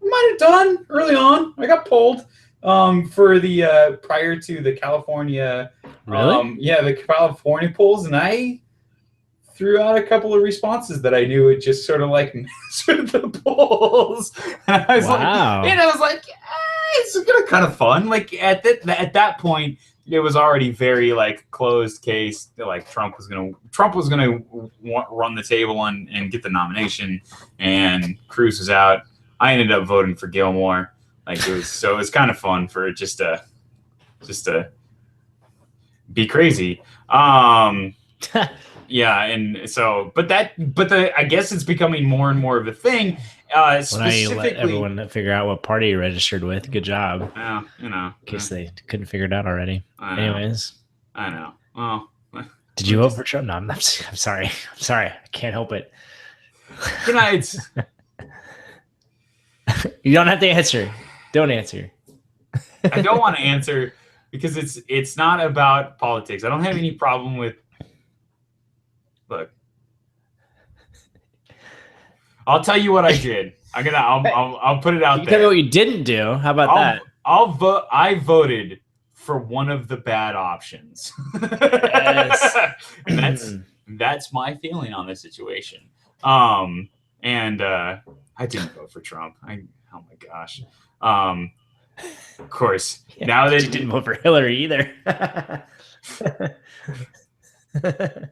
might have done early on. I got polled for the prior to the California, the California polls, and I threw out a couple of responses that I knew would just sort of like mess with the polls. And I was like, it's kind of fun. Like at that point, it was already very like closed case. Like Trump was gonna run the table and get the nomination, and Cruz was out. I ended up voting for Gilmore. Like it was kind of fun for it just to be crazy. Yeah, and so, I guess it's becoming more and more of a thing. Now you let everyone figure out what party you registered with. Good job. In case they couldn't figure it out already. Anyways, I know. Well, did you vote for Trump? No, I'm sorry. I'm sorry. I can't help it. It's. You don't have to answer. Don't answer. I don't want to answer because it's not about politics. I don't have any problem with. Look, I'll tell you what I did. I'll put it out there. Tell me what you didn't do. How about that? I'll vote. I voted for one of the bad options. Yes. And that's my feeling on the situation. And I didn't vote for Trump. Oh my gosh. Of course. Yeah, now that you didn't vote for Hillary either. It's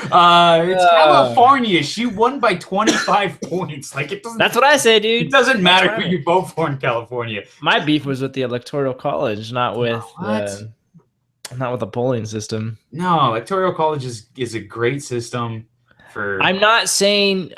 California. She won by 25 points. Like it doesn't. That's what I say, dude. It doesn't matter who you vote for in California. My beef was with the Electoral College, not with the polling system. No, Electoral College is a great system. I'm not saying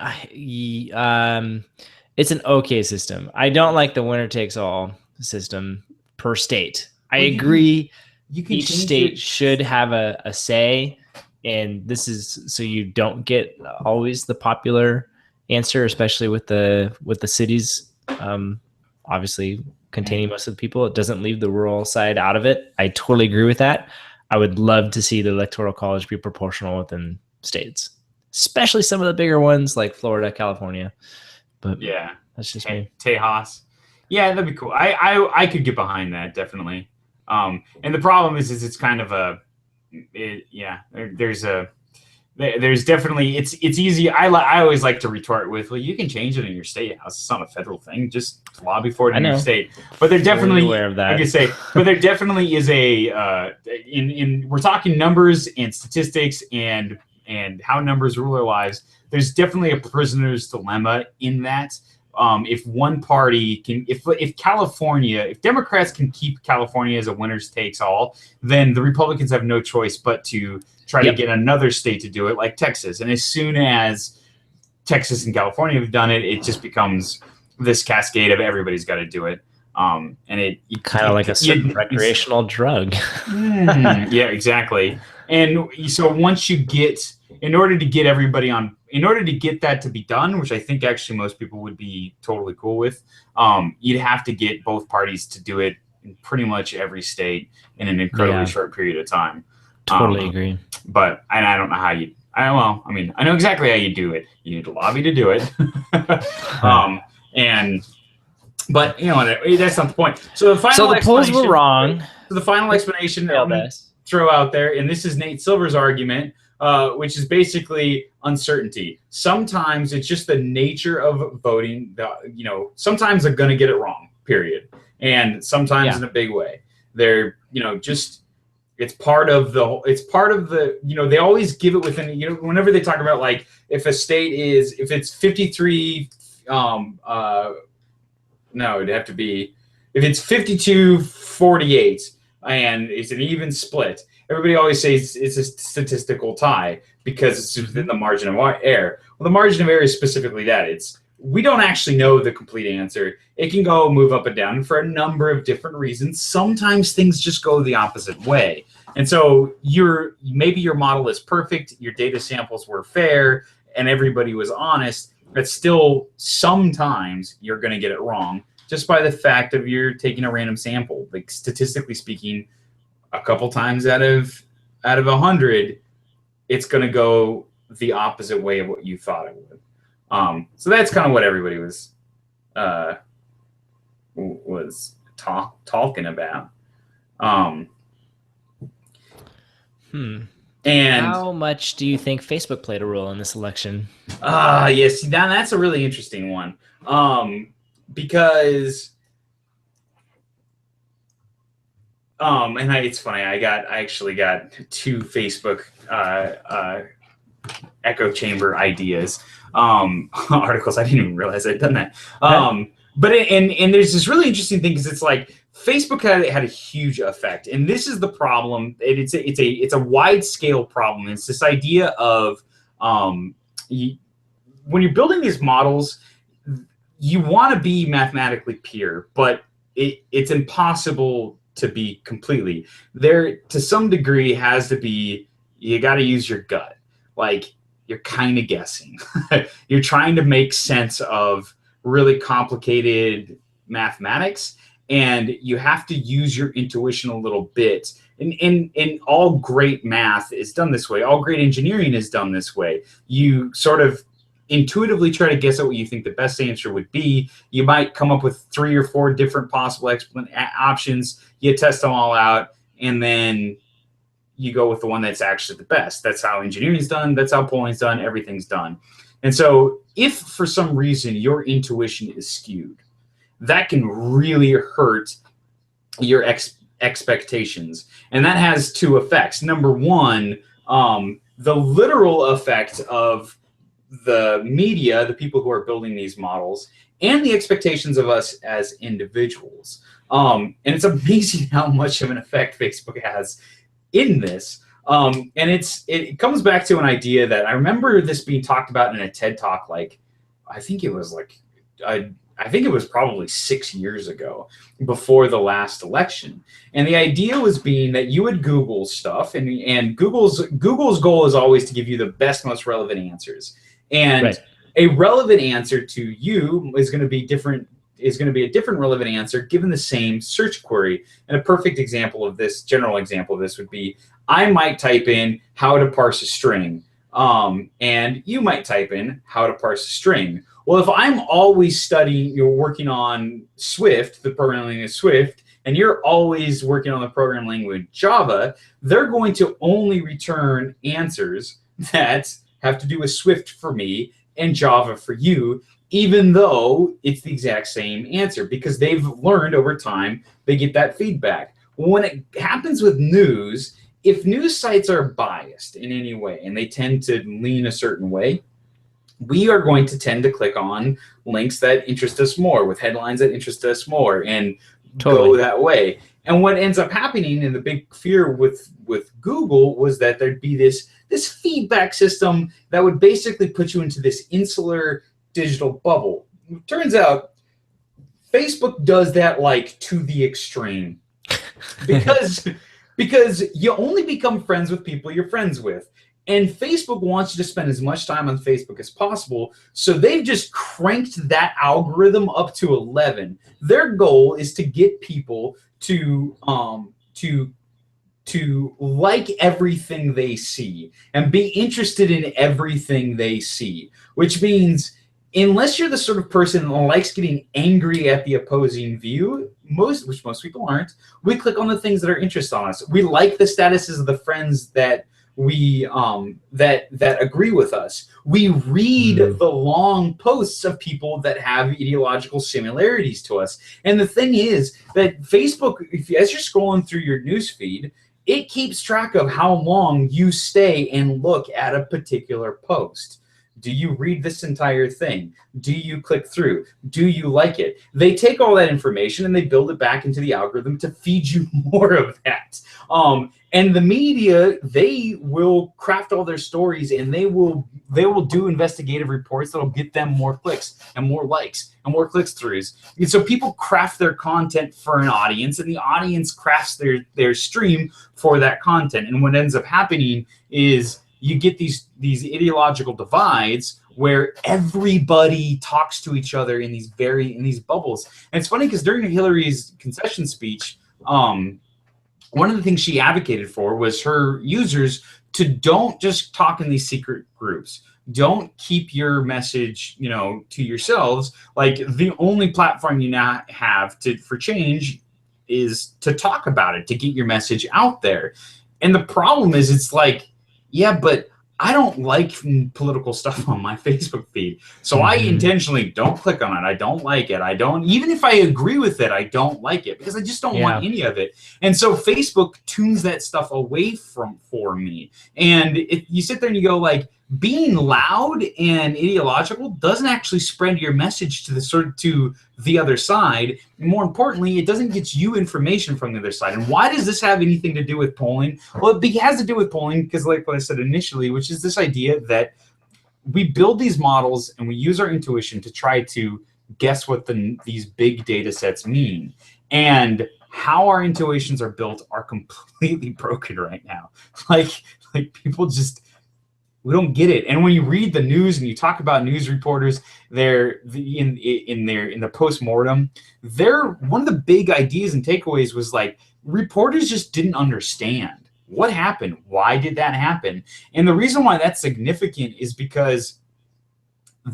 it's an okay system. I don't like the winner takes all system per state. I agree. Each state should have a say, and this is so you don't get always the popular answer, especially with the cities. Obviously, containing most of the people, it doesn't leave the rural side out of it. I totally agree with that. I would love to see the Electoral College be proportional within states, especially some of the bigger ones like Florida, California. But that's just me. Tejas. Yeah, that'd be cool. I could get behind that, definitely. And the problem is it's kind of there's definitely it's easy. I always like to retort with, well, you can change it in your state house. It's not a federal thing. Just lobby for it in your state. But there definitely, aware of that. like I say, but there definitely is a we're talking numbers and statistics and how numbers rule our lives. There's definitely a prisoner's dilemma in that. If one party can, if Democrats can keep California as a winner's takes all, then the Republicans have no choice but to try to get another state to do it, like Texas. And as soon as Texas and California have done it, it just becomes this cascade of everybody's got to do it. And it kind of like a recreational drug. Yeah, exactly. And so once you get, in order to get that to be done, which I think actually most people would be totally cool with, you'd have to get both parties to do it in pretty much every state in an incredibly short period of time. Totally agree. But I don't know how you. I know exactly how you do it. You need to lobby to do it. But you know that's not the point. So the polls were wrong. So the final explanation I'm going to throw out there, and this is Nate Silver's argument, which is basically uncertainty. Sometimes it's just the nature of voting. Sometimes they're going to get it wrong. Period. And sometimes in a big way. They're just. It's part of the, they always give it within, whenever they talk about, like, if a state if it's 53, no, it'd have to be, if it's 52-48 and it's an even split, everybody always says it's a statistical tie because it's within the margin of error. Well, the margin of error is specifically that. We don't actually know the complete answer. It can move up and down for a number of different reasons. Sometimes things just go the opposite way. And so maybe your model is perfect, your data samples were fair, and everybody was honest, but still sometimes you're going to get it wrong just by the fact of you're taking a random sample. Like, statistically speaking, a couple times out of 100, it's going to go the opposite way of what you thought it would. So that's kind of what everybody was talking about. And how much do you think Facebook played a role in this election? Yes, that's a really interesting one. Because and it's funny, I actually got 2 Facebook echo chamber ideas. Articles. I didn't even realize I'd done that. But there's this really interesting thing because it's like Facebook had a huge effect, and this is the problem. It's a wide scale problem. It's this idea of when you're building these models, you want to be mathematically pure, but it's impossible to be completely. There, to some degree, has to be. You got to use your gut, like. You're kind of guessing. You're trying to make sense of really complicated mathematics, and you have to use your intuition a little bit. And all great math is done this way. All great engineering is done this way. You sort of intuitively try to guess at what you think the best answer would be. You might come up with 3 or 4 different possible options. You test them all out, and then you go with the one that's actually the best. That's how engineering is done. That's how polling is done. Everything's done. And so if for some reason your intuition is skewed, that can really hurt your expectations. And that has 2 effects. Number one, the literal effect of the media, the people who are building these models, and the expectations of us as individuals. And it's amazing how much of an effect Facebook has in this. And it comes back to an idea that I remember this being talked about in a TED Talk, I think it was probably 6 years ago, before the last election. And the idea was being that you would Google stuff, and Google's goal is always to give you the best, most relevant answers. And a relevant answer to you is going to be a different relevant answer given the same search query. And a perfect example of this, general example of this, would be I might type in how to parse a string, and you might type in how to parse a string. Well, if I'm always studying, working on Swift, the programming of Swift, and you're always working on the program language Java, they're going to only return answers that have to do with Swift for me and Java for you, even though it's the exact same answer, because they've learned over time, they get that feedback. When it happens with news, if news sites are biased in any way and they tend to lean a certain way, we are going to tend to click on links that interest us more, with headlines that interest us more, and go that way. And what ends up happening, and the big fear with Google, was that there'd be this feedback system that would basically put you into this insular digital bubble. It turns out Facebook does that like to the extreme, because you only become friends with people you're friends with. And Facebook wants you to spend as much time on Facebook as possible, so they've just cranked that algorithm up to 11. Their goal is to get people to like everything they see and be interested in everything they see, which means unless you're the sort of person that likes getting angry at the opposing view, which most people aren't, we click on the things that are interest on us. We like the statuses of the friends that we that agree with us. We read the long posts of people that have ideological similarities to us. And the thing is that Facebook, as you're scrolling through your news feed, it keeps track of how long you stay and look at a particular post. Do you read this entire thing? Do you click through? Do you like it? They take all that information and they build it back into the algorithm to feed you more of that. And the media, they will craft all their stories, and they will do investigative reports that'll get them more clicks and more likes and more clicks throughs. And so people craft their content for an audience, and the audience crafts their stream for that content. And what ends up happening is you get these ideological divides where everybody talks to each other in these bubbles. And it's funny because during Hillary's concession speech, one of the things she advocated for was her users to don't just talk in these secret groups. Don't keep your message, to yourselves. Like, the only platform you now have for change is to talk about it, to get your message out there. And the problem is, it's like, yeah, but I don't like political stuff on my Facebook feed. So I intentionally don't click on it. I don't like it. Even if I agree with it, I don't like it because I just don't want any of it. And so Facebook tunes that stuff away for me. And you sit there and you go, like, being loud and ideological doesn't actually spread your message to the other side. More importantly, it doesn't get you information from the other side. And why does this have anything to do with polling? Well, it has to do with polling because, like what I said initially, which is this idea that we build these models and we use our intuition to try to guess what these big data sets mean. And how our intuitions are built are completely broken right now. Like people just... we don't get it. And when you read the news and you talk about news reporters, in the post-mortem, one of the big ideas and takeaways was like, reporters just didn't understand what happened. Why did that happen? And the reason why that's significant is because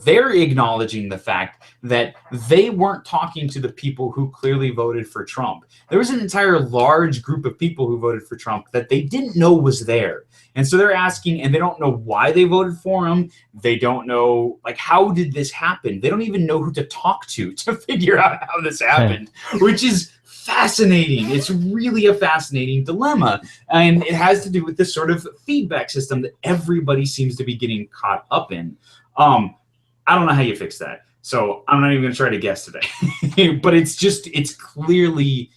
they're acknowledging the fact that they weren't talking to the people who clearly voted for Trump. There was an entire large group of people who voted for Trump that they didn't know was there. And so they're asking, and they don't know why they voted for him. They don't know, like, how did this happen? They don't even know who to talk to figure out how this happened, which is fascinating. It's really a fascinating dilemma. And it has to do with this sort of feedback system that everybody seems to be getting caught up in. I don't know how you fix that. So I'm not even going to try to guess today. But it's clearly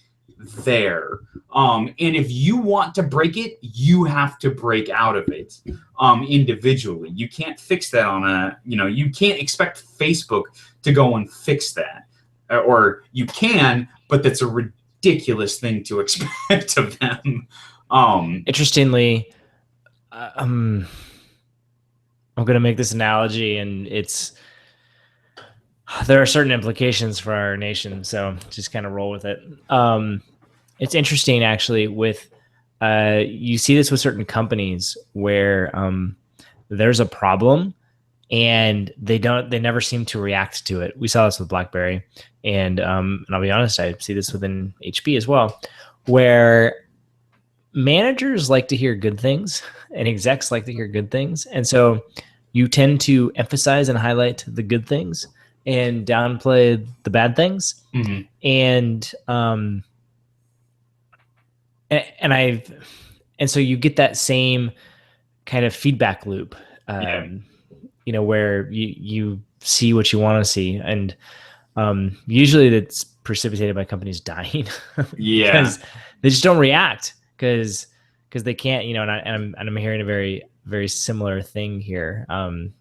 there. And if you want to break it, you have to break out of it individually. You can't fix that you can't expect Facebook to go and fix that. Or you can, but that's a ridiculous thing to expect of them. Interestingly, I'm going to make this analogy, and there are certain implications for our nation, so just kind of roll with it. It's interesting, actually, with you see this with certain companies where there's a problem, and they never seem to react to it. We saw this with BlackBerry, and I'll be honest, I see this within HP as well, where managers like to hear good things and execs like to hear good things, and so you tend to emphasize and highlight the good things and downplay the bad things. Mm-hmm. And so you get that same kind of feedback loop, where you see what you want to see, and usually that's precipitated by companies dying. Because they just don't react because they can't, and I'm hearing a very, very similar thing here.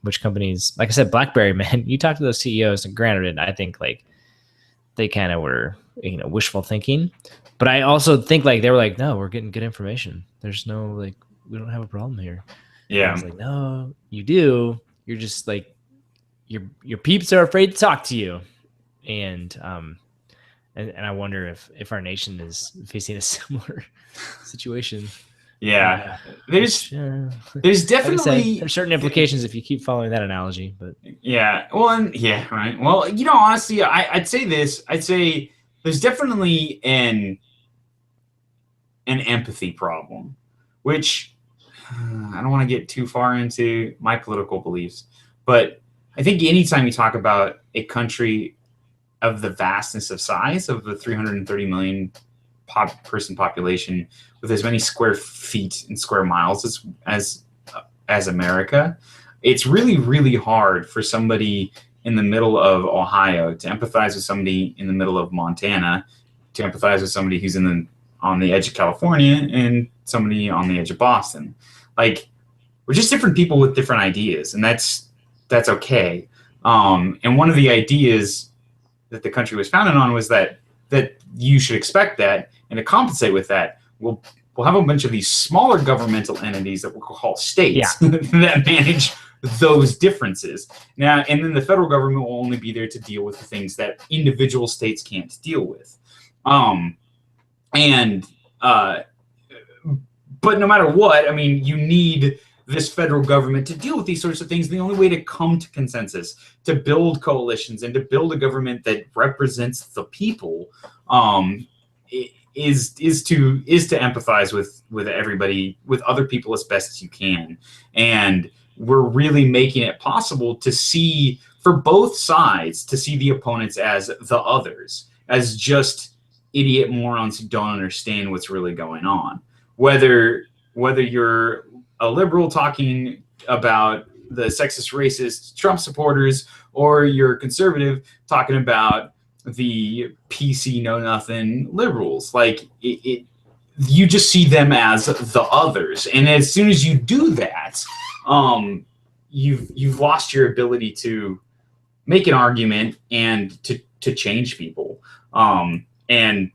Which companies, like I said, BlackBerry, man, you talk to those CEOs, and granted, I think like they kind of were, wishful thinking, but I also think like they were like, no, we're getting good information. There's no, like, we don't have a problem here. Yeah. I was like, no, you do. You're just like, your peeps are afraid to talk to you. And I wonder if our nation is facing a similar situation. Yeah. There's definitely, said, there's certain implications if you keep following that analogy, but yeah. Well, right. Well, honestly, I'd say this. I'd say there's definitely an empathy problem, which I don't want to get too far into my political beliefs, but I think anytime you talk about a country of the vastness of size of the 330 million person population with as many square feet and square miles as America, it's really, really hard for somebody in the middle of Ohio to empathize with somebody in the middle of Montana, to empathize with somebody who's on the edge of California and somebody on the edge of Boston. Like, we're just different people with different ideas, and that's okay. And one of the ideas that the country was founded on was that you should expect that, and to compensate with that, we'll have a bunch of these smaller governmental entities that we'll call states that manage those differences. Now, and then the federal government will only be there to deal with the things that individual states can't deal with. But no matter what, I mean, you need this federal government to deal with these sorts of things. The only way to come to consensus, to build coalitions, and to build a government that represents the people, is to empathize with everybody, with other people as best as you can. And we're really making it possible to see, for both sides, to see the opponents as the others, as just idiot morons who don't understand what's really going on. Whether you're a liberal talking about the sexist, racist Trump supporters, or you're a conservative talking about the PC know-nothing liberals, like you just see them as the others. And as soon as you do that, you've lost your ability to make an argument and to change people. And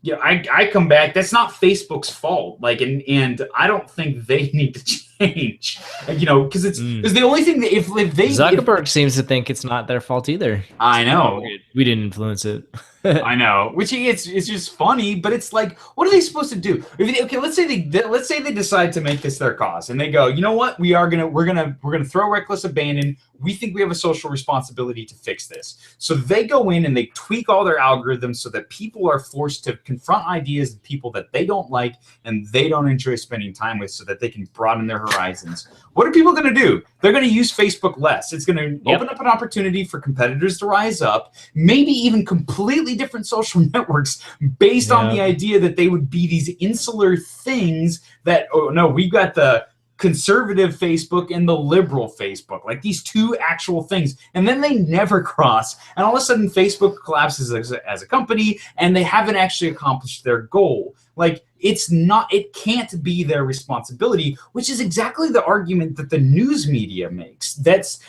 yeah, I come back. That's not Facebook's fault. Like, and I don't think they need to change. Because it's the only thing that if they Zuckerberg seems to think it's not their fault either. I know we didn't influence it. I know, which it's just funny, but it's like, what are they supposed to do? Let's say they decide to make this their cause, and they go, you know what, we're gonna throw reckless abandon. We think we have a social responsibility to fix this. So they go in and they tweak all their algorithms so that people are forced to confront ideas of people that they don't like and they don't enjoy spending time with, so that they can broaden their horizons. What are people going to do? They're going to use Facebook less. It's going to open up an opportunity for competitors to rise up, maybe even completely different social networks based on the idea that they would be these insular things that, oh no, we've got the conservative Facebook and the liberal Facebook, like these two actual things, and then they never cross, and all of a sudden Facebook collapses as a company, and they haven't actually accomplished their goal. Like, it can't be their responsibility, which is exactly the argument that the news media makes. That's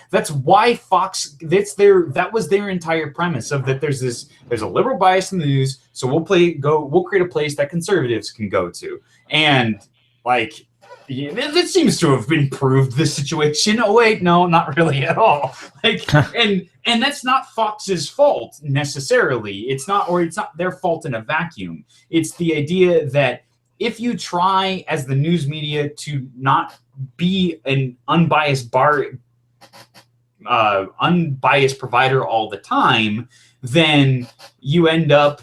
why Fox, that was their entire premise, of that there's a liberal bias in the news, so we'll create a place that conservatives can go to. And like, that seems to have improved the situation. Oh wait, no, not really at all. Like, and that's not Fox's fault necessarily. It's not their fault in a vacuum. It's the idea that if you try as the news media to not be an unbiased unbiased provider all the time, then you end up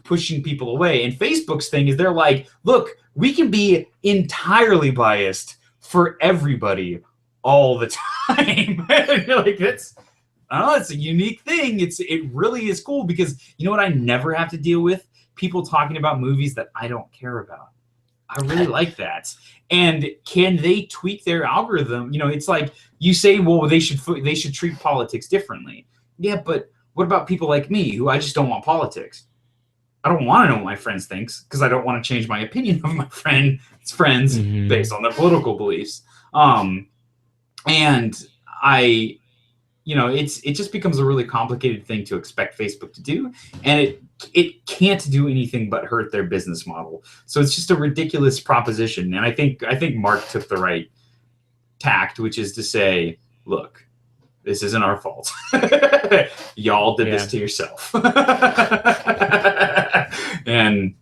pushing people away. And Facebook's thing is they're like, look, we can be entirely biased for everybody all the time. Like that's, I don't know, it's a unique thing. It really is cool because you know what I never have to deal with? People talking about movies that I don't care about. I really like that. And can they tweak their algorithm? You know, it's like you say, well, they should treat politics differently. Yeah, but what about people like me who I just don't want politics? I don't want to know what my friends thinks because I don't want to change my opinion of my friends based on their political beliefs. And it just becomes a really complicated thing to expect Facebook to do, and it can't do anything but hurt their business model. So it's just a ridiculous proposition. And I think Mark took the right tact, which is to say, look, this isn't our fault. Y'all did this to yourself. And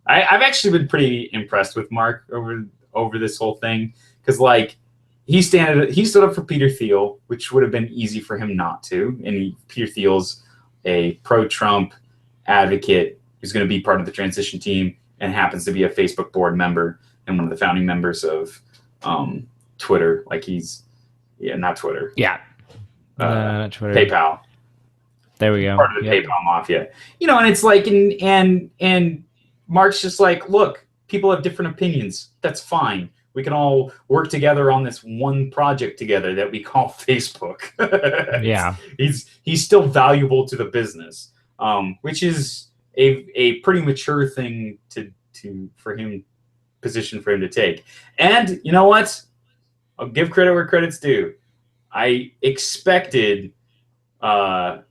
I've actually been pretty impressed with Mark over this whole thing because, like, he stood up for Peter Thiel, which would have been easy for him not to. And Peter Thiel's a pro-Trump advocate who's going to be part of the transition team and happens to be a Facebook board member and one of the founding members of Twitter. Like not Twitter. Yeah. Not Twitter. PayPal. There we go. Part of the PayPal mafia. And it's like, and Mark's just like, look, people have different opinions. That's fine. We can all work together on this one project together that we call Facebook. Yeah. He's still valuable to the business, which is a pretty mature thing for him to take. And you know what? I'll give credit where credit's due. I expected Evan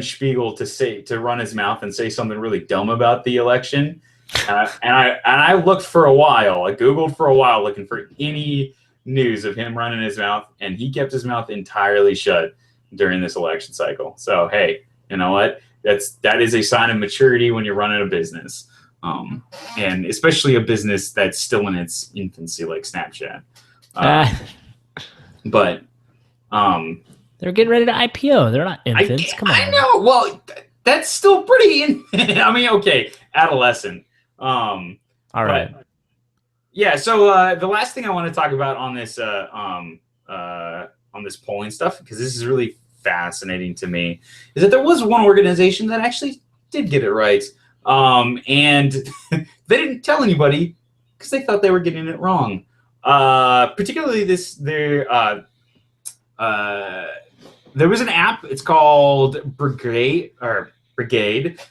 Spiegel to run his mouth and say something really dumb about the election. And I looked for a while. I Googled for a while looking for any news of him running his mouth, and he kept his mouth entirely shut during this election cycle. So hey, you know what? That is a sign of maturity when you're running a business, and especially a business that's still in its infancy, like Snapchat. But they're getting ready to IPO. They're not infants. Come on. I know. Well, that's still pretty. I mean, okay, adolescent. All right. Yeah. So the last thing I want to talk about on this polling stuff, because this is really fascinating to me, is that there was one organization that actually did get it right, and they didn't tell anybody because they thought they were getting it wrong. Particularly there was an app. It's called Brigade.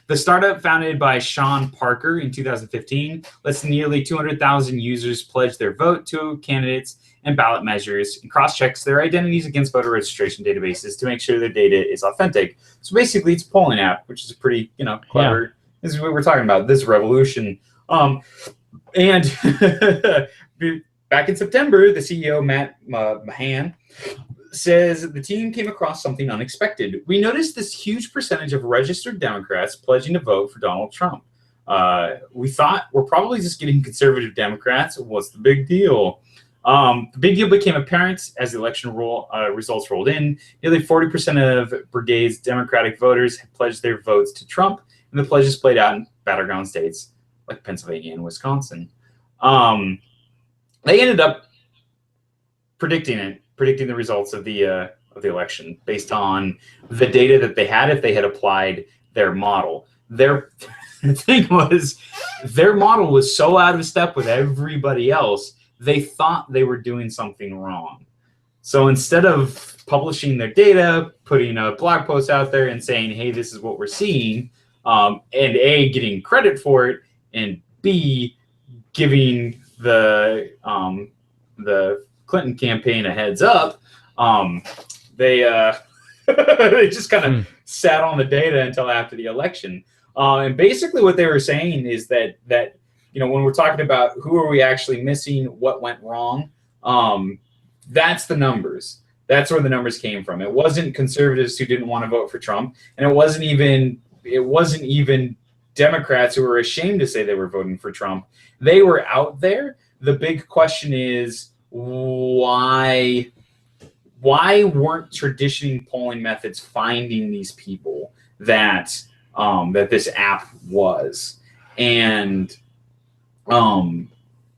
The startup, founded by Sean Parker in 2015, lets nearly 200,000 users pledge their vote to candidates and ballot measures and cross-checks their identities against voter registration databases to make sure their data is authentic. So basically, it's a polling app, which is a pretty, clever. Yeah. This is what we're talking about, this revolution. And back in September, the CEO, Matt Mahan, says the team came across something unexpected. We noticed this huge percentage of registered Democrats pledging to vote for Donald Trump. We thought we're probably just getting conservative Democrats. What's the big deal? The big deal became apparent as the election results rolled in. Nearly 40% of Brigade's Democratic voters had pledged their votes to Trump, and the pledges played out in battleground states like Pennsylvania and Wisconsin. They ended up predicting the results of the election based on the data that they had if they had applied their model. Their thing was their model was so out of step with everybody else, they thought they were doing something wrong. So instead of publishing their data, putting a blog post out there and saying, hey, this is what we're seeing, and A, getting credit for it, and B, giving the Clinton campaign a heads up, they they just kind of sat on the data until after the election. And basically what they were saying is that when we're talking about who are we actually missing, what went wrong, that's the numbers. That's where the numbers came from. It wasn't conservatives who didn't want to vote for Trump, and it wasn't even Democrats who were ashamed to say they were voting for Trump. They were out there. The big question is, why why weren't traditional polling methods finding these people that that this app was? And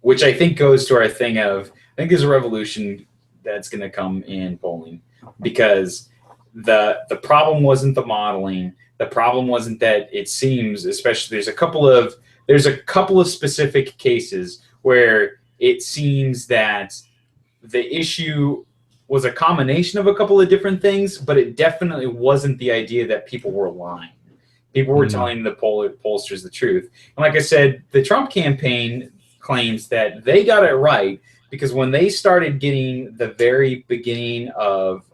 which I think goes to our thing of, I think there's a revolution that's going to come in polling, because the problem wasn't the modeling. The problem wasn't that it seems, especially there's a couple of specific cases where it seems that the issue was a combination of a couple of different things, but it definitely wasn't the idea that people were lying. People were telling the pollsters the truth. And like I said, the Trump campaign claims that they got it right, because when they started getting the very beginning of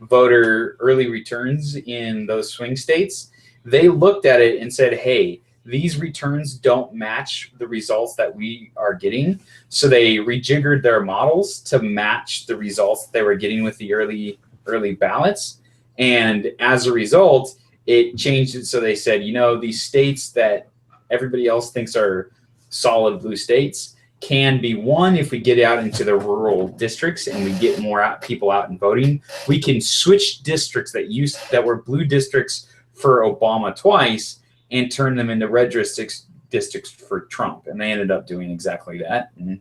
voter early returns in those swing states, they looked at it and said, hey, these returns don't match the results that we are getting. So they rejiggered their models to match the results they were getting with the early ballots. And as a result, it changed it. So they said, you know, these states that everybody else thinks are solid blue states can be won if we get out into the rural districts and we get more people out and voting. We can switch districts that were blue districts for Obama twice and turn them into red districts for Trump. And they ended up doing exactly that, and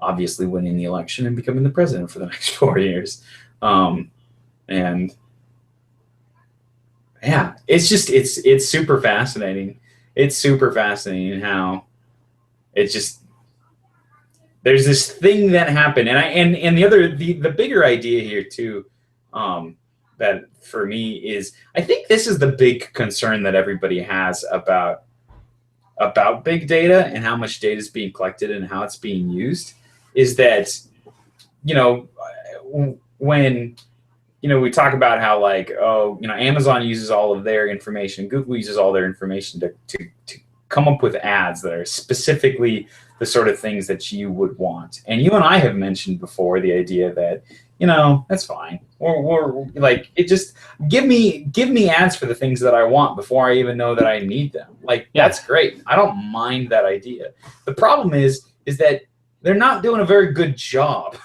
obviously winning the election and becoming the president for the next 4 years. And yeah, it's super fascinating. It's super fascinating how it's just, there's this thing that happened. And the bigger idea here too, that for me is, I think this is the big concern that everybody has about big data and how much data is being collected and how it's being used, is that, you know, when, you know, we talk about how, like, oh, you know, Amazon uses all of their information, Google uses all their information to come up with ads that are specifically the sort of things that you would want. And you and I have mentioned before the idea that, you know, that's fine. Or like, it just give me ads for the things that I want before I even know that I need them. Like, that's great. I don't mind that idea. The problem is that they're not doing a very good job.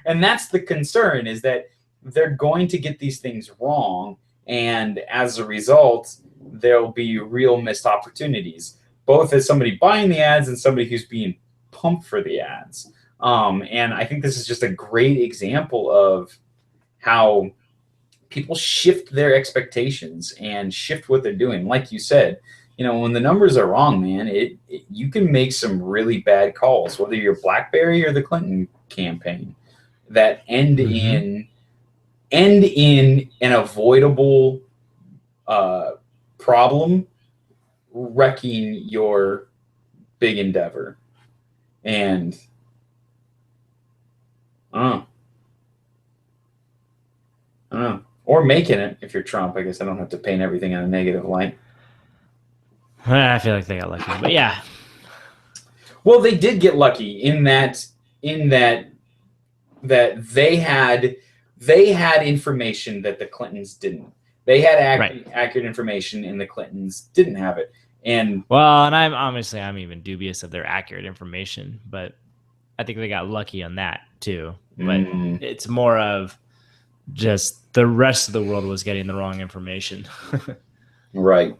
And that's the concern, is that they're going to get these things wrong. And as a result, there'll be real missed opportunities, both as somebody buying the ads and somebody who's being pumped for the ads. And I think this is just a great example of how people shift their expectations and shift what they're doing. Like you said, you know, when the numbers are wrong, man, you can make some really bad calls, whether you're BlackBerry or the Clinton campaign, that end in an avoidable problem wrecking your big endeavor. And I don't know. Or making it, if you're Trump. I guess I don't have to paint everything in a negative light. I feel like they got lucky, but yeah. Well, they did get lucky in that they had information that the Clintons didn't. They had accurate information, and the Clintons didn't have it. And I'm even dubious of their accurate information, but I think they got lucky on that too. But it's more of just the rest of the world was getting the wrong information. Right.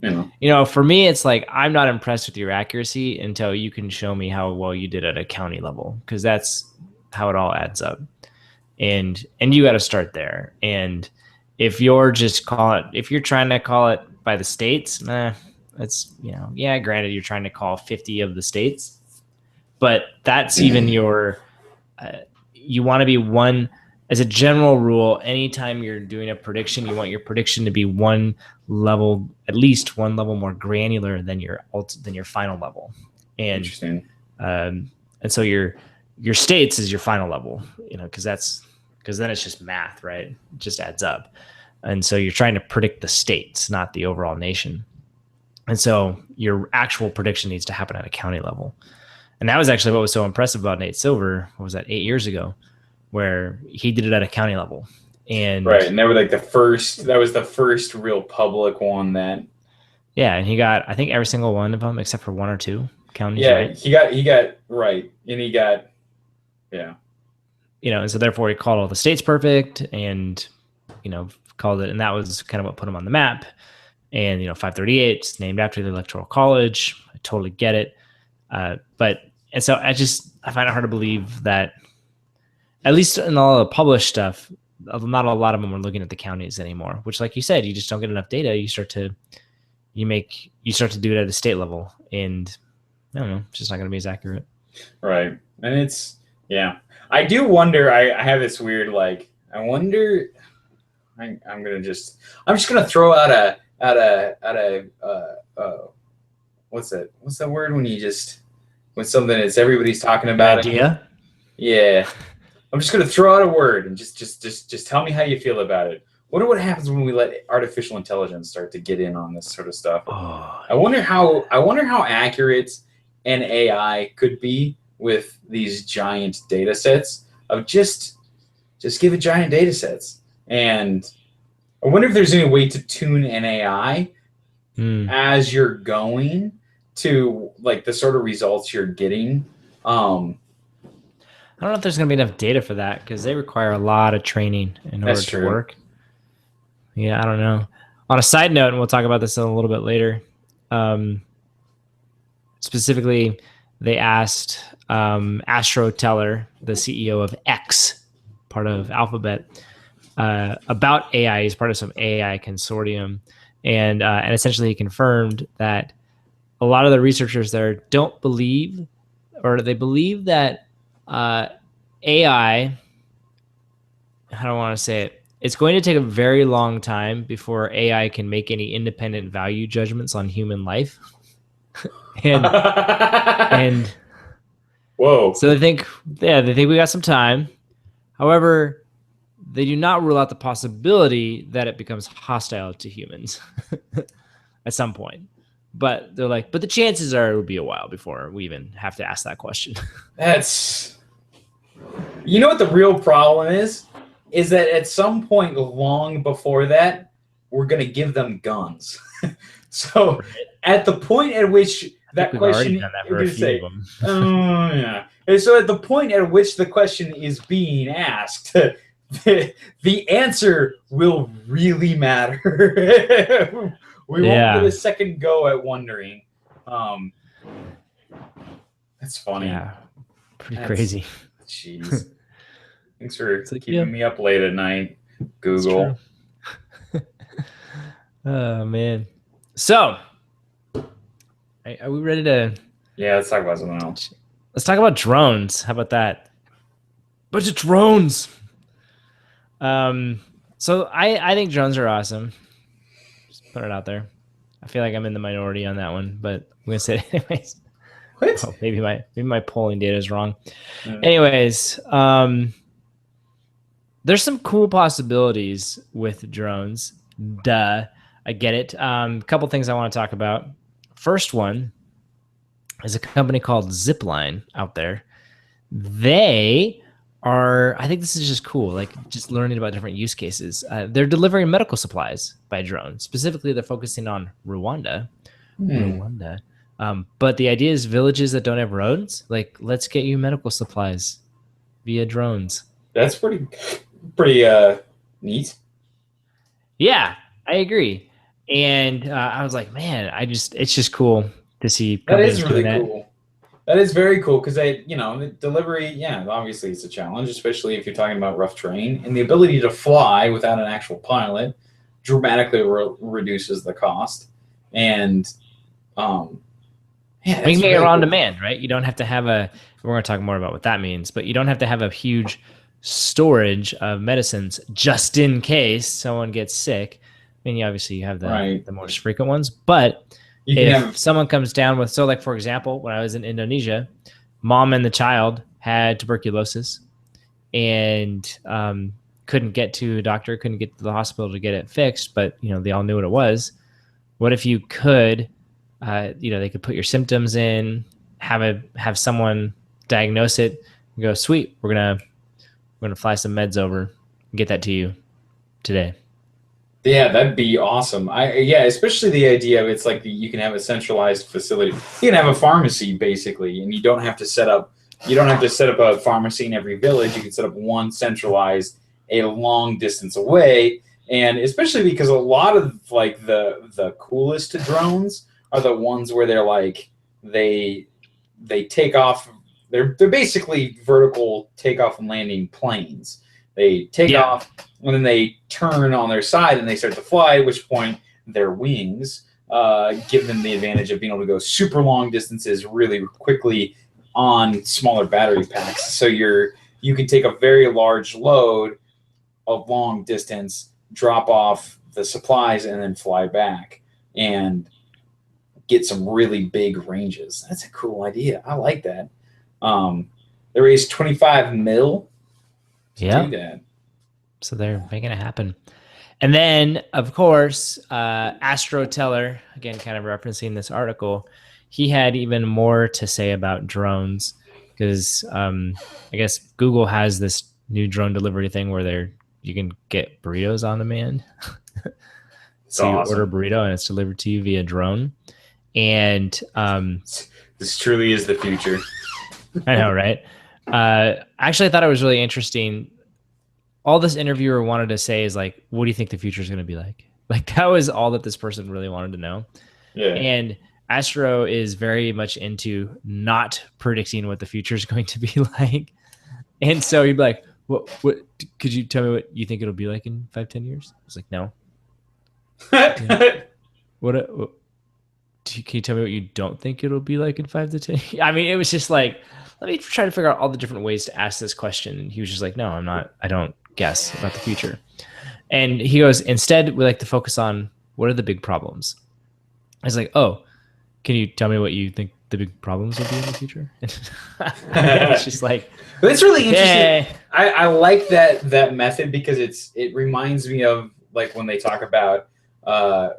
You know, for me, it's like, I'm not impressed with your accuracy until you can show me how well you did at a county level, because that's how it all adds up. And you got to start there. And if you're if you're trying to call it by the states, that's, you know, yeah, granted, you're trying to call 50 of the states, but that's even you want to be one. As a general rule, anytime you're doing a prediction, you want your prediction to be at least one level more granular than your final level. And interesting. And so your states is your final level, you know, because then it's just math, right? It just adds up. And so you're trying to predict the states, not the overall nation. And so your actual prediction needs to happen at a county level. And that was actually what was so impressive about Nate Silver. What was that, 8 years ago, where he did it at a county level. And they were like that was the first real public one that. Yeah. And he got, I think, every single one of them except for one or two counties. Yeah. Right? He got right. And he got, yeah. and so therefore he called all the states perfect, and called it, and that was kind of what put him on the map. And 538 is named after the Electoral College. I totally get it, but so I find it hard to believe that, at least in all the published stuff, not a lot of them are looking at the counties anymore. Which, like you said, you just don't get enough data. You start to do it at a state level, and I don't know, it's just not going to be as accurate. Right, and it's I do wonder. I have this weird I wonder. I'm just gonna throw out a what's that word when something is everybody's talking about idea? Yeah. I'm just gonna throw out a word and just tell me how you feel about it. Wonder what happens when we let artificial intelligence start to get in on this sort of stuff. Oh. I wonder how accurate an AI could be with these giant data sets of just give it giant data sets. And I wonder if there's any way to tune an AI as you're going to the sort of results you're getting. I don't know if there's going to be enough data for that, because they require a lot of training in order to work. Yeah, I don't know. On a side note, and we'll talk about this a little bit later, specifically, they asked Astro Teller, the CEO of X, part of Alphabet, about AI. He's part of some AI consortium, and essentially he confirmed that a lot of the researchers there don't believe, or they believe that AI, how do I want to say it? It's going to take a very long time before AI can make any independent value judgments on human life. and whoa. So they think we got some time. However, they do not rule out the possibility that it becomes hostile to humans at some point. But they're like, but the chances are it would be a while before we even have to ask that question. That's, what the real problem is that at some point long before that, we're going to give them guns. So at the point at which that question, oh yeah. And so at the point at which the question is being asked, the answer will really matter. We won't get a second go at wondering. That's funny. Yeah, pretty crazy. Jeez. Thanks for keeping me up late at night, Google. Oh, man. So, are we ready to... Yeah, let's talk about something else. Let's talk about drones. How about that? Bunch of drones. So I think drones are awesome. Just put it out there. I feel like I'm in the minority on that one, but I'm going to say it anyways. What? Oh, maybe my polling data is wrong. Anyways, there's some cool possibilities with drones. Duh. I get it. A couple things I want to talk about. First one is a company called Zipline out there. They are, I think this is just cool, just learning about different use cases. They're delivering medical supplies by drone. Specifically, they're focusing on Rwanda. But the idea is villages that don't have roads, let's get you medical supplies via drones. That's pretty neat. Yeah, I agree. And I was like, man, it's just cool to see. That is really cool. That is very cool because delivery, obviously it's a challenge, especially if you're talking about rough terrain, and the ability to fly without an actual pilot dramatically reduces the cost. And you can get it on demand, right? You don't have to have we're going to talk more about what that means, but you don't have to have a huge storage of medicines just in case someone gets sick. I mean, obviously you have the most frequent ones, but if someone comes down with, for example, when I was in Indonesia, mom and the child had tuberculosis and couldn't get to a doctor, couldn't get to the hospital to get it fixed, but they all knew what it was. What if you could, they could put your symptoms in, have someone diagnose it, and go, sweet, we're gonna fly some meds over and get that to you today. Yeah, that'd be awesome. Especially the idea of it's you can have a centralized facility. You can have a pharmacy basically, and you don't have to set up you don't have to set up a pharmacy in every village. You can set up one centralized a long distance away. And especially because a lot of like the coolest drones are the ones where they're like they take off. They're basically vertical takeoff and landing planes. They take off and then they turn on their side and they start to fly. At which point their wings give them the advantage of being able to go super long distances really quickly on smaller battery packs. So you can take a very large load of long distance, drop off the supplies, and then fly back and get some really big ranges. That's a cool idea. I like that. They raised 25 mil to do that. So they're making it happen. And then, of course, Astro Teller, again, kind of referencing this article, he had even more to say about drones because I guess Google has this new drone delivery thing where you can get burritos on demand. So you order a burrito and it's delivered to you via drone. And this truly is the future. I know, right? Actually, I thought it was really interesting. All this interviewer wanted to say is like, what do you think the future is going to be like? Like that was all that this person really wanted to know. Yeah. And Astro is very much into not predicting what the future is going to be like. And so he'd be like, what could you tell me what you think it'll be like in 5-10 years? I was like, no. Can you tell me what you don't think it'll be like in 5 to 10? I mean, it was just like, let me try to figure out all the different ways to ask this question. And he was just like, no, I don't guess about the future. And he goes, instead, we like to focus on what are the big problems. I was like, oh, can you tell me what you think the big problems will be in the future? It's just like, but it's really interesting. I like that method because it reminds me of like when they talk about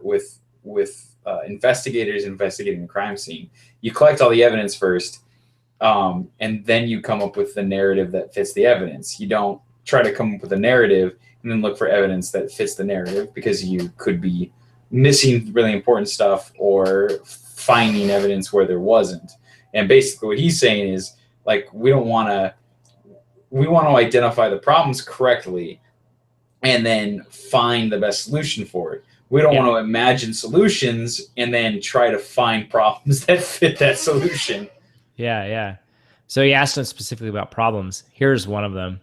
with investigators investigating a crime scene. You collect all the evidence first, and then you come up with the narrative that fits the evidence. You don't try to come up with a narrative and then look for evidence that fits the narrative because you could be missing really important stuff or finding evidence where there wasn't. And basically what he's saying is like we want to identify the problems correctly and then find the best solution for it. We don't want to imagine solutions and then try to find problems that fit that solution. Yeah. So he asked him specifically about problems. Here's one of them.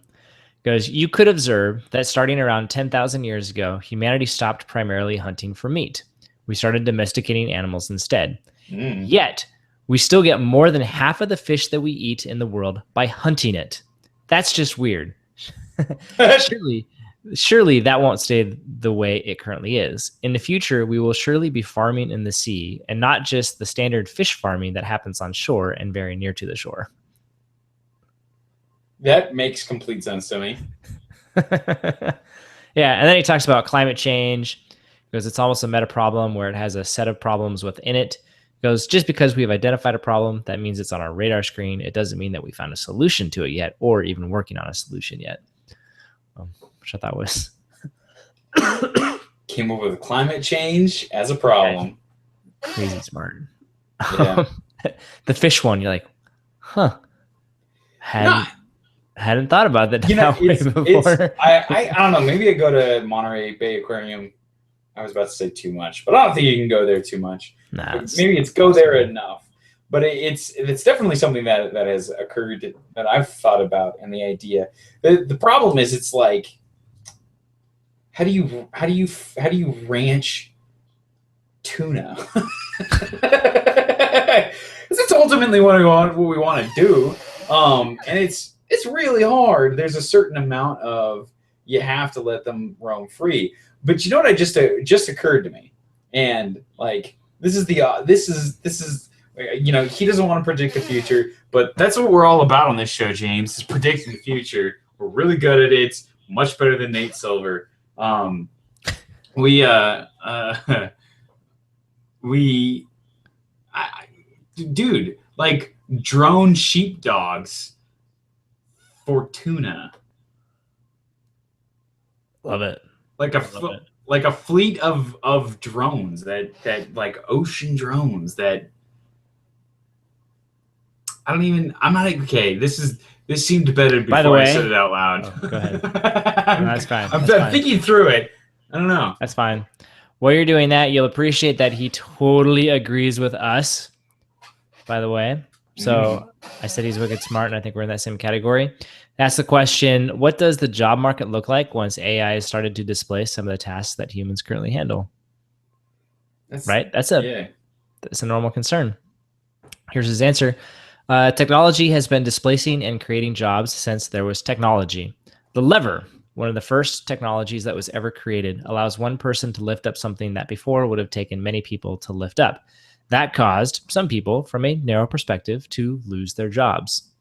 Goes, you could observe that starting around 10,000 years ago, humanity stopped primarily hunting for meat. We started domesticating animals instead. Yet, we still get more than half of the fish that we eat in the world by hunting it. That's just weird. Surely that won't stay the way it currently is. In the future, we will surely be farming in the sea, and not just the standard fish farming that happens on shore and very near to the shore. That makes complete sense to me. Yeah, and then he talks about climate change because it's almost a meta problem where it has a set of problems within it. He goes, just because we have identified a problem, that means it's on our radar screen. It doesn't mean that we found a solution to it yet or even working on a solution yet. Which I thought was... Came up with climate change as a problem. Crazy smart. Yeah. The fish one, you're like, huh. Hadn't thought about that before. I don't know. Maybe I go to Monterey Bay Aquarium. I was about to say too much, but I don't think you can go there too much. Nah, maybe it's go there enough. But it's definitely something that has occurred that I've thought about, and the idea. The problem is, it's like, how do you ranch tuna? That's ultimately what we want to do, and it's really hard. There's a certain amount of you have to let them roam free. But you know what? Just occurred to me, and like this is you know, he doesn't want to predict the future, but that's what we're all about on this show, James. Is predicting the future. We're really good at it. Much better than Nate Silver. Dude, like drone sheepdogs for tuna. Love it. Like a fleet of drones that like ocean drones that I don't even. I'm not okay. This seemed better before By the way, I said it out loud. Oh, go ahead. I'm, No, that's fine. I'm That's fine. thinking through it. I don't know. That's fine. While you're doing that, you'll appreciate that he totally agrees with us, by the way. So I said he's wicked smart, and I think we're in that same category. That's the question. What does the job market look like once AI has started to displace some of the tasks that humans currently handle? Right? That's a normal concern. Here's his answer. Technology has been displacing and creating jobs since there was technology. The lever, one of the first technologies that was ever created, allows one person to lift up something that before would have taken many people to lift up. That caused some people, from a narrow perspective, to lose their jobs.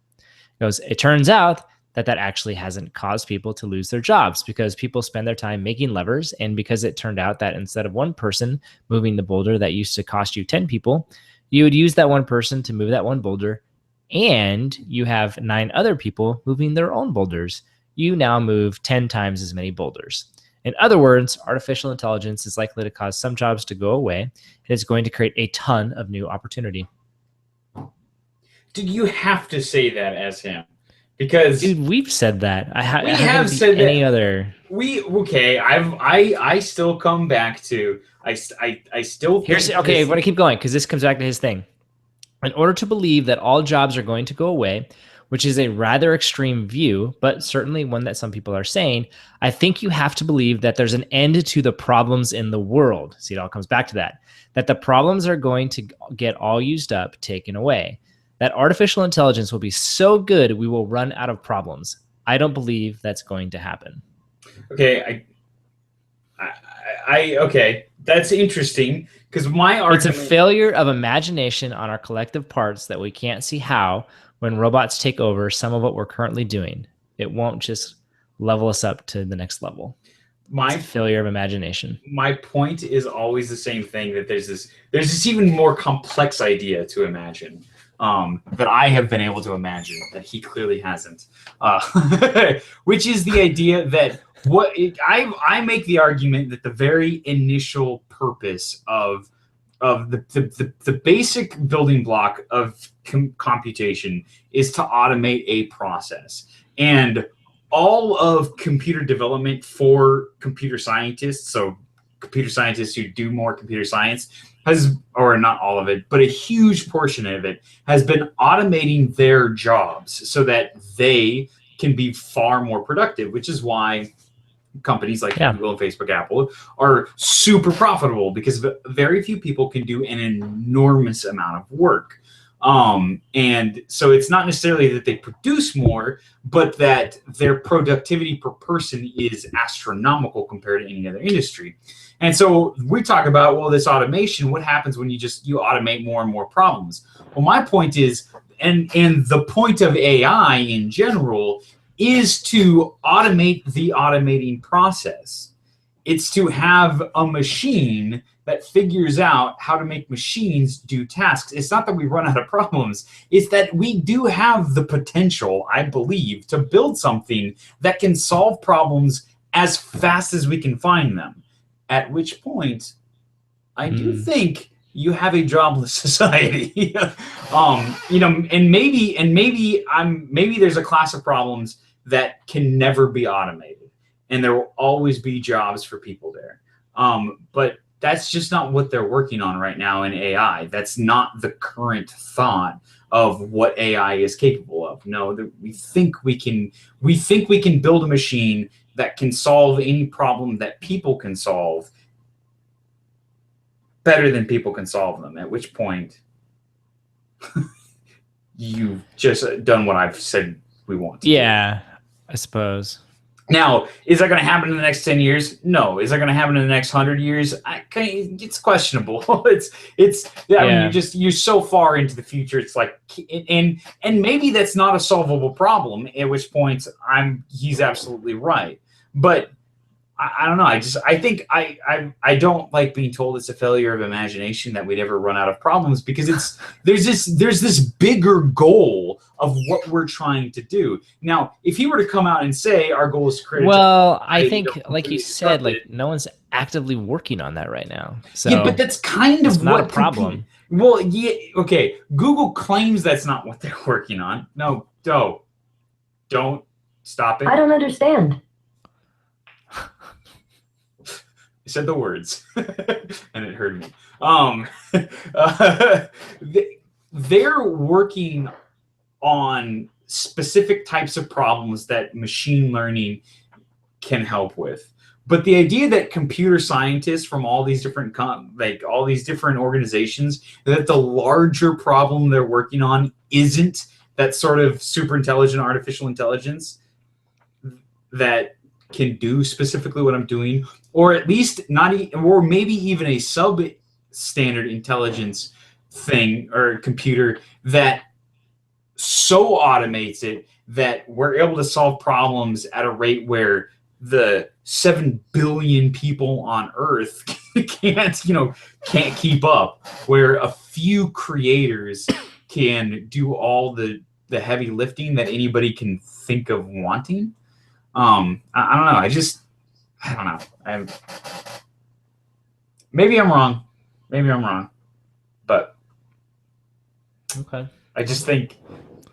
It turns out that actually hasn't caused people to lose their jobs because people spend their time making levers, and because it turned out that instead of one person moving the boulder that used to cost you 10 people, you would use that one person to move that one boulder, and you have 9 other people moving their own boulders. You now move 10 times as many boulders. In other words, artificial intelligence is likely to cause some jobs to go away, and it's going to create a ton of new opportunity. Did you have to say that as him? Because dude, we've said that. We have said any that. Other. I still come back to. I still think Here's okay. I want to keep going because this comes back to his thing. In order to believe that all jobs are going to go away, which is a rather extreme view, but certainly one that some people are saying, I think you have to believe that there's an end to the problems in the world. See, it all comes back to that the problems are going to get all used up, taken away. That artificial intelligence will be so good, we will run out of problems. I don't believe that's going to happen. Okay. Okay. That's interesting because my argument... It's a failure of imagination on our collective parts that we can't see how, when robots take over some of what we're currently doing, it won't just level us up to the next level. It's a failure of imagination. My point is always the same thing, that there's this even more complex idea to imagine that I have been able to imagine that he clearly hasn't, which is the idea that I make the argument that the very initial purpose of the basic building block of computation is to automate a process, and all of computer development for computer scientists, so computer scientists who do more computer science, or not all of it, but a huge portion of it has been automating their jobs so that they can be far more productive, which is why companies like Google and Facebook, Apple are super profitable, because very few people can do an enormous amount of work. And so it's not necessarily that they produce more, but that their productivity per person is astronomical compared to any other industry. And so we talk about, well, this automation, what happens when you automate more and more problems? Well, my point is, and the point of AI in general is to automate the automating process. It's to have a machine that figures out how to make machines do tasks. It's not that we run out of problems. It's that we do have the potential, I believe, to build something that can solve problems as fast as we can find them. At which point, I do think you have a jobless society. And maybe there's a class of problems that can never be automated, and there will always be jobs for people there. But that's just not what they're working on right now in AI. That's not the current thought of what AI is capable of. No, we think we can build a machine that can solve any problem that people can solve better than people can solve them, at which point you've just done what I've said we want to do. I suppose. Now, is that going to happen in the next 10 years? No. Is that going to happen in the next 100 years? It's questionable. I mean, you're so far into the future. It's like, and maybe that's not a solvable problem, at which point he's absolutely right. But I don't know. I think I don't like being told it's a failure of imagination that we'd ever run out of problems, because there's this bigger goal of what we're trying to do. Now, if he were to come out and say our goal is to create, I think, like you said, no one's actively working on that right now. So yeah, but that's kind of not a problem. Well, yeah, okay. Google claims that's not what they're working on. No, don't stop it. I don't understand. I said the words, and it hurt me. They're working on specific types of problems that machine learning can help with. But the idea that computer scientists from all these different all these different organizations, that the larger problem they're working on isn't that sort of super intelligent artificial intelligence that can do specifically what I'm doing, or at least not, or maybe even a substandard intelligence thing or computer that so automates it that we're able to solve problems at a rate where the 7 billion people on Earth can't keep up, where a few creators can do all the heavy lifting that anybody can think of wanting. I don't know. I don't know. Maybe I'm wrong. But Okay. I just think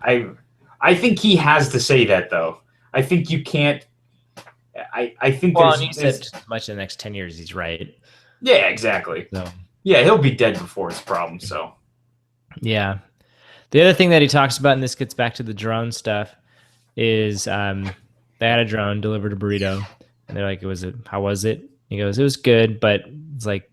I think he has to say that, though. I think you can't. I think. Well, and he said just as much in the next 10 years. He's right. Yeah, exactly. So. Yeah, he'll be dead before it's a problem. So. Yeah. The other thing that he talks about, and this gets back to the drone stuff, is they had a drone delivered a burrito, and they're like, how was it? He goes, it was good, but it's like,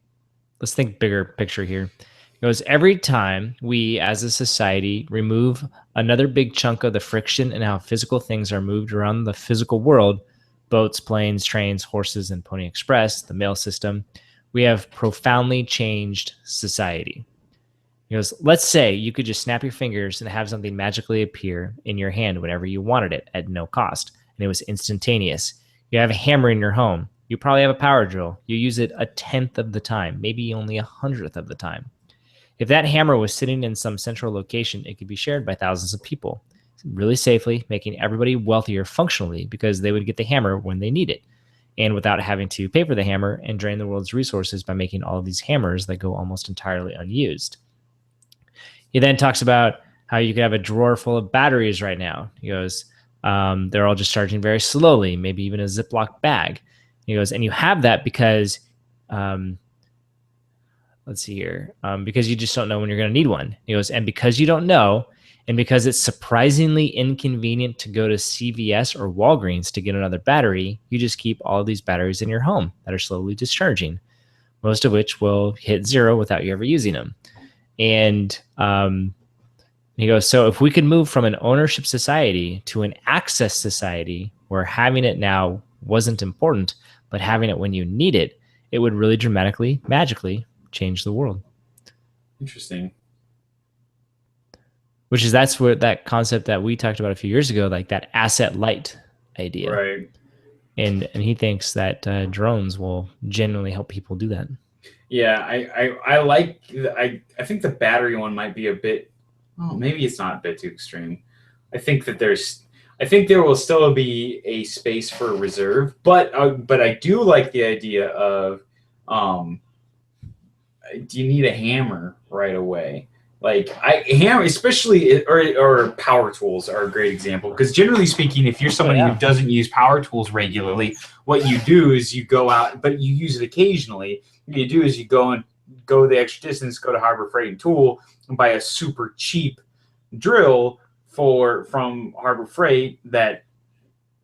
let's think bigger picture here. He goes, every time we as a society remove another big chunk of the friction in how physical things are moved around the physical world, boats, planes, trains, horses, and Pony Express, the mail system, we have profoundly changed society. He goes, let's say you could just snap your fingers and have something magically appear in your hand whenever you wanted it at no cost. And it was instantaneous. You have a hammer in your home. You probably have a power drill. You use it 1/10 of the time, maybe only 100th of the time. If that hammer was sitting in some central location, it could be shared by thousands of people really safely, making everybody wealthier functionally because they would get the hammer when they need it, and without having to pay for the hammer and drain the world's resources by making all of these hammers that go almost entirely unused. He then talks about how you could have a drawer full of batteries right now. He goes, they're all just charging very slowly, maybe even a Ziploc bag. He goes, and you have that because, let's see here, because you just don't know when you're going to need one. He goes, and because you don't know, and because it's surprisingly inconvenient to go to CVS or Walgreens to get another battery, you just keep all of these batteries in your home that are slowly discharging, most of which will hit zero without you ever using them. And he goes, so if we could move from an ownership society to an access society where having it now wasn't important, but having it when you need it, it would really dramatically, magically change the world. Interesting. That's where that concept that we talked about a few years ago, like that asset light idea. Right. And he thinks that drones will genuinely help people do that. Yeah, I think the battery one might be a bit. Oh, maybe it's not a bit too extreme. I think there will still be a space for reserve, but I do like the idea of, do you need a hammer right away? Like hammer, especially or power tools are a great example, because generally speaking, if you're somebody who doesn't use power tools regularly, what you do is you go out, but you use it occasionally. What you do is you go the extra distance, go to Harbor Freight and Tool, and buy a super cheap drill from Harbor Freight that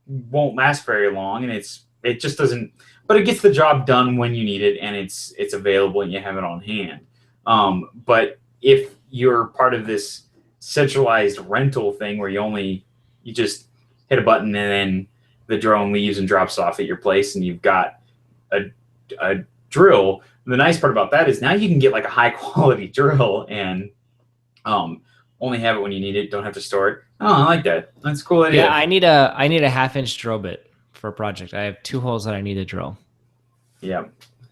won't last very long, and it just doesn't. But it gets the job done when you need it, and it's available, and you have it on hand. But if you're part of this centralized rental thing where you just hit a button and then the drone leaves and drops off at your place, and you've got a drill. The nice part about that is now you can get like a high quality drill and only have it when you need it. Don't have to store it. Oh, I like that. That's a cool idea. Yeah, I need a 1/2-inch drill bit for a project. I have 2 holes that I need to drill. Yeah,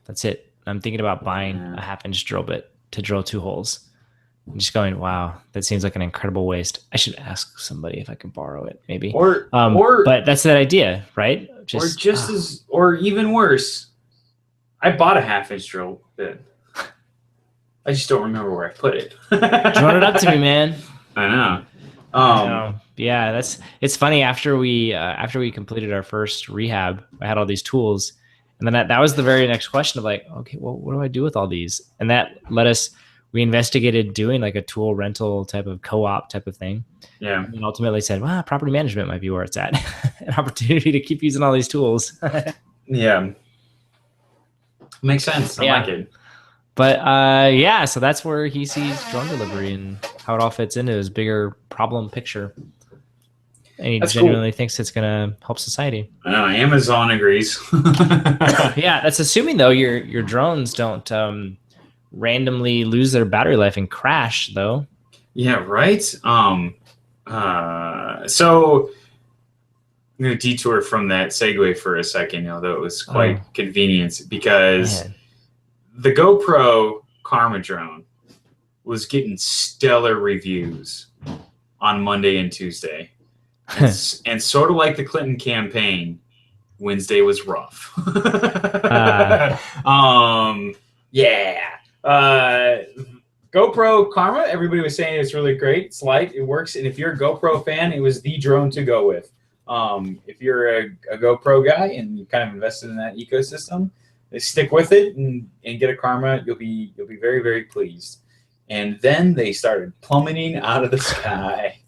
that's it. I'm thinking about buying a 1/2-inch drill bit to drill 2 holes. I'm just going, wow, that seems like an incredible waste. I should ask somebody if I can borrow it, maybe. Or but that's that idea, right? Or even worse, I bought a 1/2-inch drill bit. I just don't remember where I put it. Drone it up to me, man. I know. Yeah, it's funny. After we completed our first rehab, I had all these tools, and then that was the very next question of like, okay, well, what do I do with all these? And that led us. We investigated doing like a tool rental type of co-op type of thing. Yeah. And ultimately said, well, property management might be where it's at. An opportunity to keep using all these tools. Yeah. Makes sense. I like it. But yeah, so that's where he sees drone delivery and how it all fits into his bigger problem picture. And he genuinely thinks it's going to help society. Amazon agrees. Yeah, that's assuming though your drones don't randomly lose their battery life and crash though. Yeah, right. So I'm going to detour from that segue for a second, although it was quite convenient because the GoPro Karma drone was getting stellar reviews on Monday and Tuesday. And sort of like the Clinton campaign, Wednesday was rough. GoPro Karma, everybody was saying it's really great. It's light, it works, and if you're a GoPro fan, it was the drone to go with. If you're a GoPro guy and you kind of invested in that ecosystem, stick with it and get a Karma. You'll be very, very pleased. And then they started plummeting out of the sky.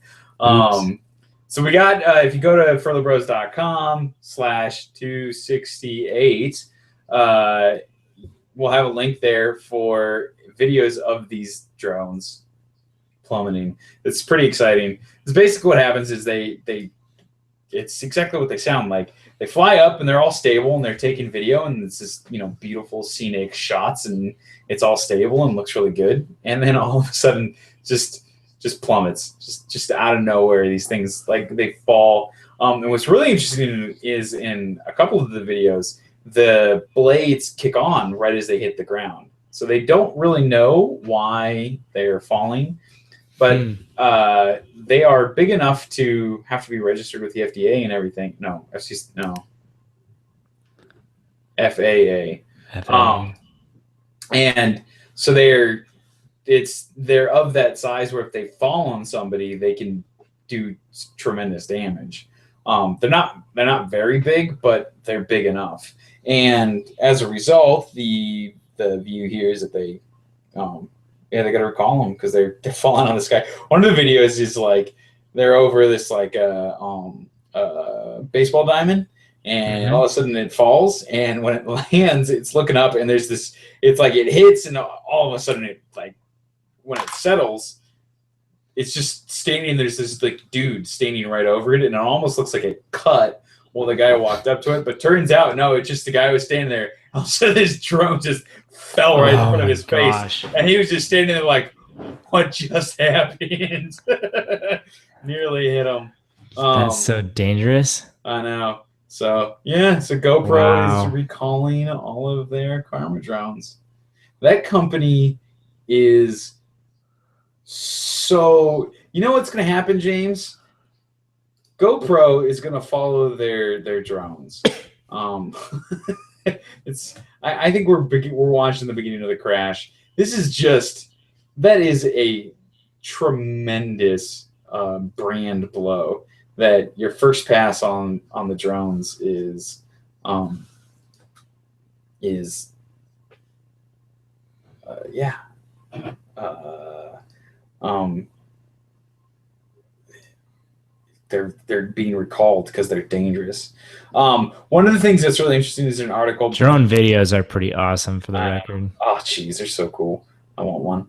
So we got, if you go to furlobros.com/268, we'll have a link there for videos of these drones plummeting. It's pretty exciting. It's basically what happens is it's exactly what they sound like. They fly up and they're all stable and they're taking video and it's just, beautiful scenic shots and it's all stable and looks really good. And then all of a sudden just plummets, just out of nowhere. These things, like, they fall. And what's really interesting is in a couple of the videos, the blades kick on right as they hit the ground. So they don't really know why they're falling, but they are big enough to have to be registered with the FDA and everything. No, FAA. And so they're of that size where if they fall on somebody, they can do tremendous damage. They're not very big, but they're big enough. And as a result, the view here is that they got to recall them because they're falling on the sky. One of the videos is like they're over this baseball diamond, and all of a sudden it falls, and when it lands, it's looking up, and there's this. It's like it hits, and all of a sudden it when it settles, it's just standing. There's this dude standing right over it, and it almost looks like a cut. Well, the guy walked up to it, but turns out no, it's just the guy who was standing there. All of a sudden, this drone just fell right in front of his face, and he was just standing there like, "What just happened?" Nearly hit him. That's so dangerous. I know. So yeah, so GoPro is recalling all of their Karma drones. That company is so. You know what's going to happen, James? GoPro is going to follow their drones. I think we're watching the beginning of the crash. That is a tremendous brand blow. That your first pass on the drones is they're being recalled because they're dangerous. One of the things that's really interesting is an article. Drone videos are pretty awesome, for the record. Oh, geez, they're so cool. I want one.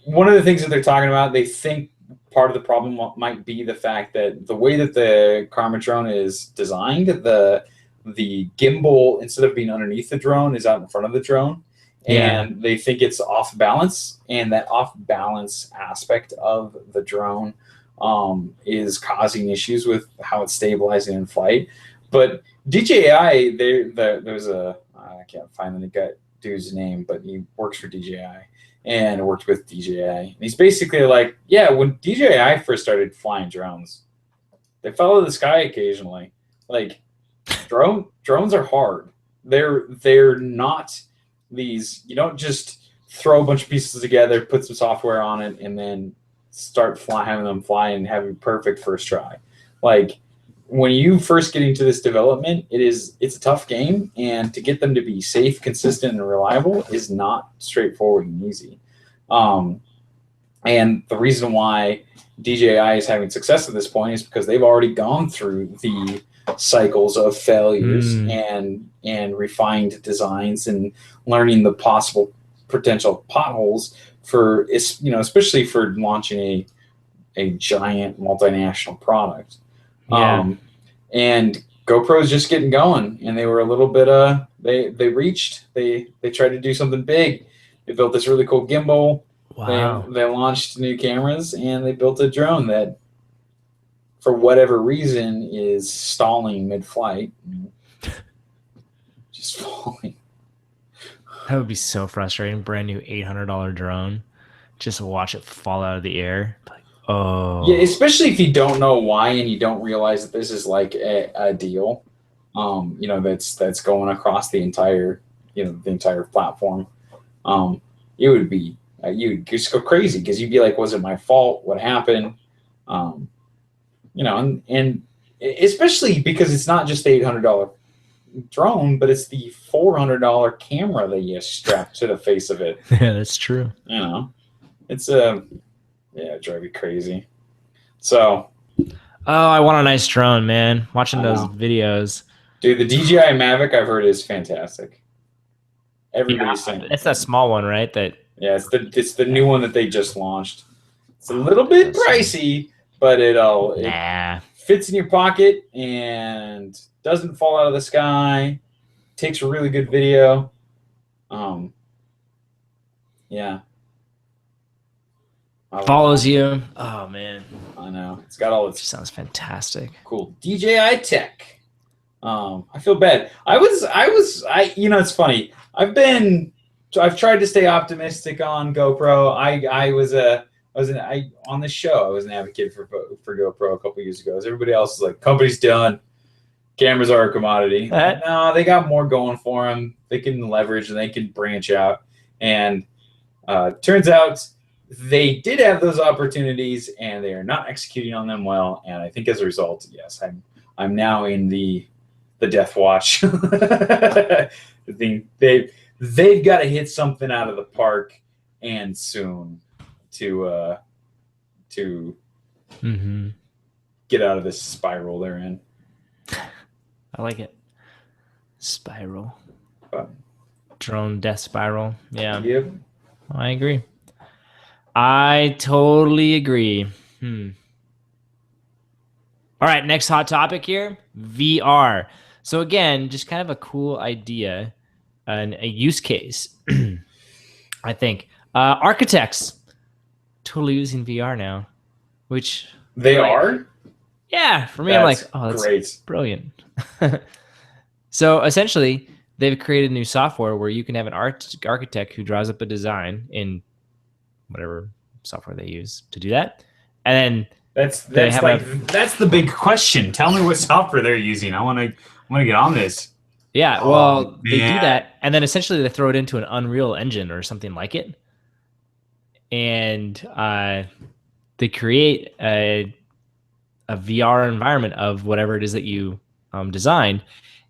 One of the things that they're talking about, they think part of the problem might be the fact that the way that the Karma drone is designed, the gimbal, instead of being underneath the drone, is out in front of the drone. And they think it's off balance, and that off balance aspect of the drone is causing issues with how it's stabilizing in flight. But DJI, there's I can't find the dude's name, but he works for DJI and worked with DJI. And he's basically like, yeah, when DJI first started flying drones, they fell out of the sky occasionally. Like, drones are hard. They're not these. You don't just throw a bunch of pieces together, put some software on it, and then start having them fly and have a perfect first try. Like when you first get into this development, it's a tough game, and to get them to be safe, consistent, and reliable is not straightforward and easy. And the reason why DJI is having success at this point is because they've already gone through the cycles of failures and refined designs and learning the possible potential potholes for, especially for launching a giant multinational product. Yeah. And GoPro is just getting going, and they were a little bit they tried to do something big. They built this really cool gimbal. Wow. They launched new cameras, and they built a drone that, for whatever reason, is stalling mid-flight, just falling. That would be so frustrating. Brand new $800 drone. Just watch it fall out of the air. Like, oh. Yeah, especially if you don't know why and you don't realize that this is like a deal, that's going across the entire platform. It would be, you'd just go crazy because you'd be like, was it my fault? What happened? And especially because it's not just the $800 drone, but it's the $400 camera that you strap to the face of it. Yeah, that's true. It's it drive you crazy. So, I want a nice drone, man. Watching those videos, dude. The DJI Mavic, I've heard, is fantastic. Everybody's saying it's that small one, right? It's the new one that they just launched. It's a little bit pricey, but it fits in your pocket and doesn't fall out of the sky. Takes a really good video. Yeah. Follows you. Oh man. I know. It's got all its sounds fantastic. Cool. DJI tech. I feel bad. It's funny. I've tried to stay optimistic on GoPro. On this show, I was an advocate for GoPro a couple years ago. As everybody else is like, company's done. Cameras are a commodity. No, they got more going for them. They can leverage and they can branch out. And turns out they did have those opportunities, and they are not executing on them well. And I think as a result, yes, I'm now in the death watch. I think they've got to hit something out of the park, and soon, to get out of this spiral they're in. I like it. Spiral. Drone death spiral. Yeah. Yep. I agree. I totally agree. All right, next hot topic here, VR. So again, just kind of a cool idea and a use case. I think architects totally using VR now, which they are. Yeah, for me, I'm like, oh, that's great, brilliant. So essentially, they've created new software where you can have an architect who draws up a design in whatever software they use to do that, and then that's the big question. Tell me what software they're using. I want to get on this. Yeah, well, they do that, and then essentially they throw it into an Unreal Engine or something like it, and they create a VR environment of whatever it is that you designed.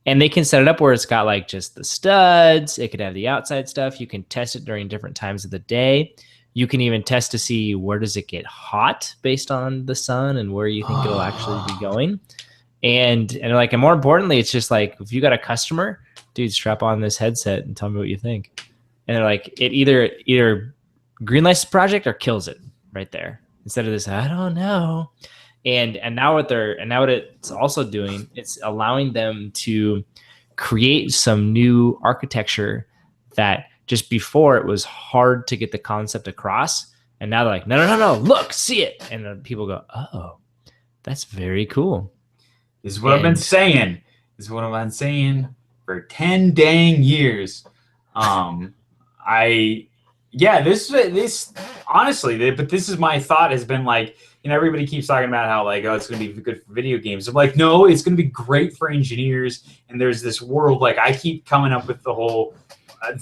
And they can set it up where it's got like just the studs. It could have the outside stuff. You can test it during different times of the day. You can even test to see where does it get hot based on the sun and where you think it'll actually be going. And more importantly, it's just like, if you got a customer, dude, strap on this headset and tell me what you think. And they're like, it either greenlights the project or kills it right there. Instead of this, I don't know. And now what it's also doing, it's allowing them to create some new architecture that just before it was hard to get the concept across. And now they're like, no, look, see it. And then people go, oh, that's very cool. This is what I've been saying. For 10 dang years. This honestly, but this is my thought has been like, everybody keeps talking about how like, oh, it's going to be good for video games. I'm like, no, it's going to be great for engineers. And there's this world, like I keep coming up with the whole,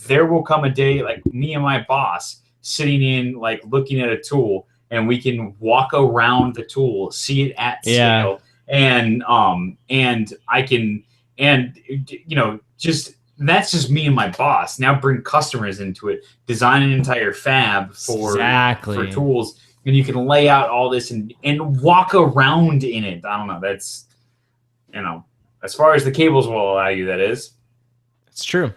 there will come a day, like me and my boss sitting in, like looking at a tool, and we can walk around the tool, see it at scale, and I can, and you know, just that's just me and my boss. Now bring customers into it, design an entire fab for tools, and you can lay out all this and walk around in it. I don't know. That's, you know, as far as the cables will allow you, that is. It's true.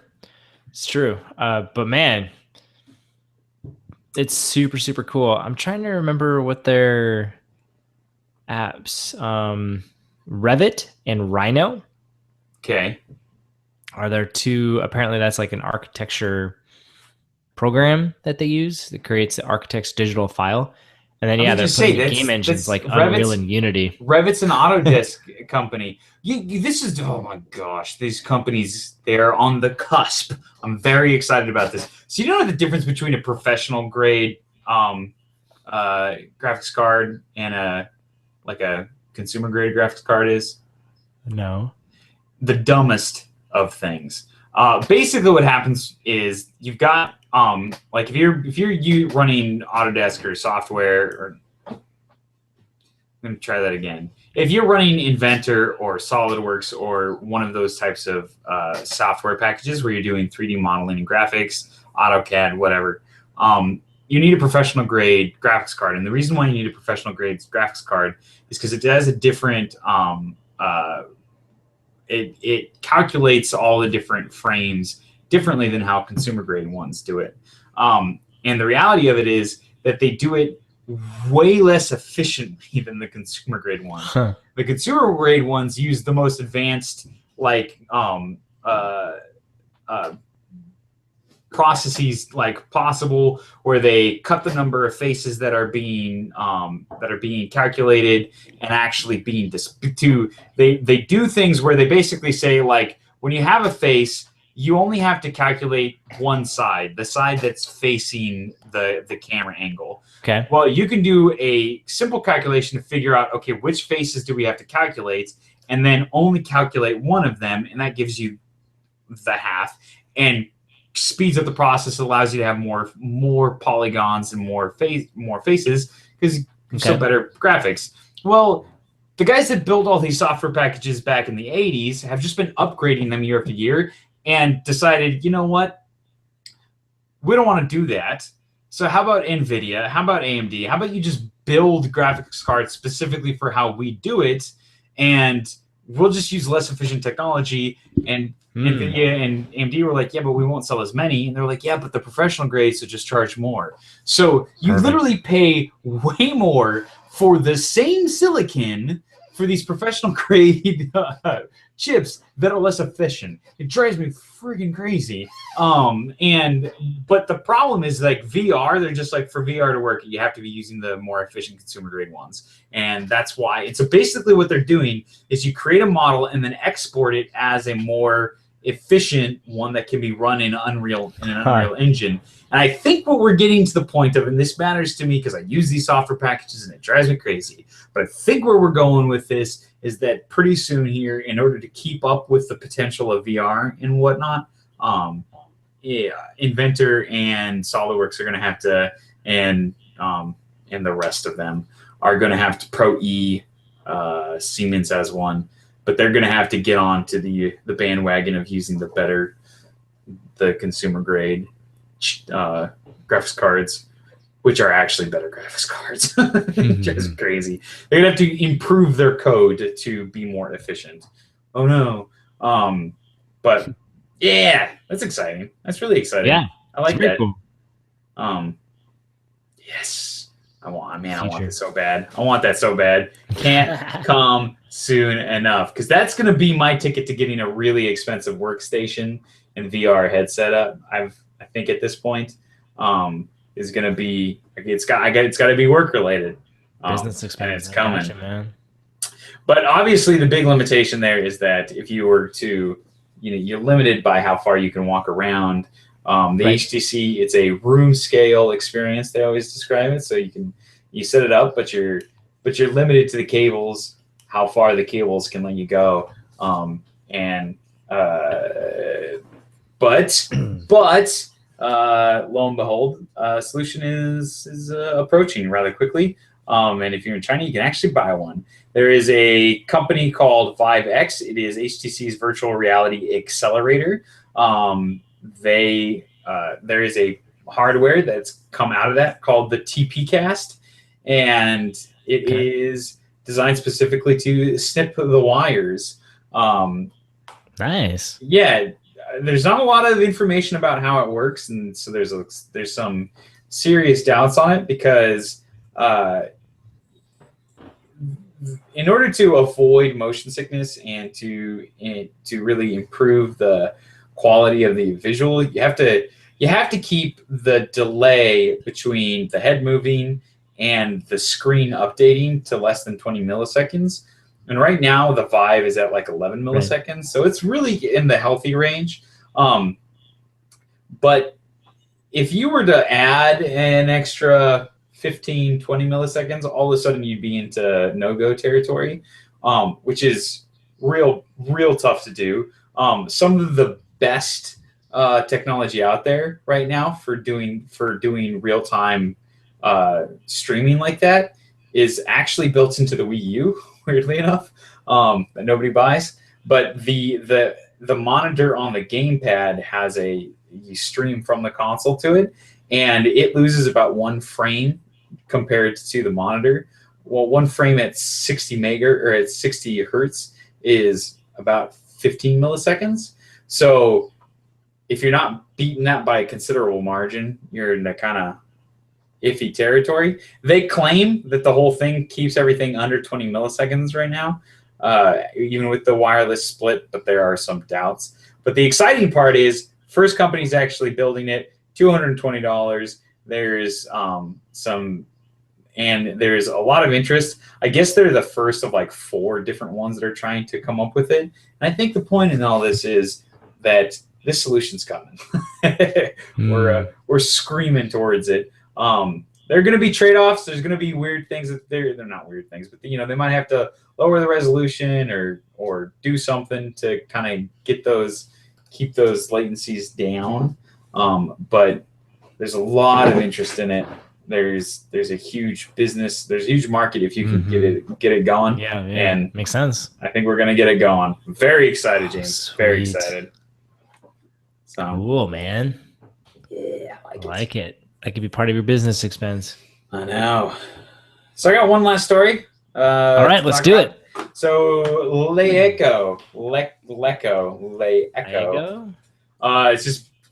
It's true. But man, it's super, super cool. I'm trying to remember what their apps, Revit and Rhino. Okay. Are there two? Apparently, that's like an architecture program that they use that creates the architect's digital file. And then, they're putting game engines like Unreal and Unity. Revit's an Autodesk company. This is, oh my gosh, these companies, they're on the cusp. I'm very excited about this. So you know the difference between a professional grade graphics card and a consumer grade graphics card is? No. The dumbest of things. Basically what happens is you've got like if you're running Autodesk or software, or let me try that again. If you're running Inventor or SolidWorks or one of those types of software packages where you're doing 3D modeling and graphics, AutoCAD, whatever, you need a professional grade graphics card. And the reason why you need a professional grade graphics card is because it has a different it calculates all the different frames differently than how consumer grade ones do it. And the reality of it is that they do it way less efficiently than the consumer grade ones. Huh. The consumer grade ones use the most advanced processes like possible, where they cut the number of faces that are being calculated and actually being they do things where they basically say, like, when you have a face, you only have to calculate one side, the side that's facing the camera angle. Okay. Well, you can do a simple calculation to figure out, okay, which faces do we have to calculate, and then only calculate one of them, and that gives you the half, and speeds up the process, allows you to have more polygons and more faces, because so better graphics. Well, the guys that built all these software packages back in the 80s have just been upgrading them year after year and decided, you know what? We don't want to do that. So how about NVIDIA? How about AMD? How about you just build graphics cards specifically for how we do it, and we'll just use less efficient technology? And NVIDIA and AMD were like, yeah, but we won't sell as many. And they're like, yeah, but the professional grades will just charge more. So you literally pay way more for the same silicon for these professional grade chips that are less efficient. It drives me freaking crazy. But the problem is, like, VR, they're just like, for VR to work, you have to be using the more efficient consumer grade ones. And that's why it's basically what they're doing is you create a model and then export it as a more efficient one that can be run in an Unreal engine. And I think what we're getting to the point of, and this matters to me because I use these software packages and it drives me crazy, but I think where we're going with this is that pretty soon here, in order to keep up with the potential of VR and whatnot, Inventor and SolidWorks are going to have to, and the rest of them are going to have to, Pro E, Siemens has one, but they're going to have to get on to the bandwagon of using the consumer grade graphics cards, which are actually better graphics cards. Just crazy. They're going to have to improve their code to be more efficient. Oh no. But yeah, that's exciting. That's really exciting. Yeah, I like that. Cool. Yes. I want this so bad. I want that so bad. Can't come soon enough, because that's going to be my ticket to getting a really expensive workstation and VR headset up. I think at this point is going to be, it's got to be work related. Business expense. And it's coming. Gotcha, man. But obviously the big limitation there is that if you were to, you're limited by how far you can walk around. The HTC, it's a room scale experience, they always describe it. So you set it up, but you're limited to the cables, how far the cables can let you go. But but lo and behold, solution is approaching rather quickly. And if you're in China, you can actually buy one. There is a company called ViveX. It is HTC's virtual reality accelerator. There is a hardware that's come out of that called the TP Cast, and it is designed specifically to snip the wires. Nice. Yeah, there's not a lot of information about how it works, and so there's some serious doubts on it because in order to avoid motion sickness and to really improve the quality of the visual, you have to keep the delay between the head moving and the screen updating to less than 20 milliseconds. And right now the Vive is at like 11 milliseconds, right. So it's really in the healthy range. But if you were to add an extra 15, 20 milliseconds, all of a sudden you'd be into no-go territory, which is real tough to do. Some of the best technology out there right now for doing real-time streaming like that is actually built into the Wii U, weirdly enough, that nobody buys. But the monitor on the gamepad has you stream from the console to it, and it loses about 1 frame compared to the monitor. Well, 1 frame at 60 hertz is about 15 milliseconds. So if you're not beating that by a considerable margin, you're in the kind of iffy territory. They claim that the whole thing keeps everything under 20 milliseconds right now, even with the wireless split, but there are some doubts. But the exciting part is first company's actually building it, $220. There's there's a lot of interest. I guess they're the first of like 4 different ones that are trying to come up with it. And I think the point in all this is that this solution's coming. We're screaming towards it. There are going to be trade-offs. There's going to be weird things that they're not weird things, but they might have to lower the resolution or do something to kind of keep those latencies down. But there's a lot of interest in it. There's a huge business. There's a huge market if you can get it going. Yeah, and makes sense. I think we're gonna get it going. Very excited, James. Sweet. Very excited. So cool, man. Yeah, I like it. That could be part of your business expense. I know. So I got one last story. All right, let's do it. So Leeco.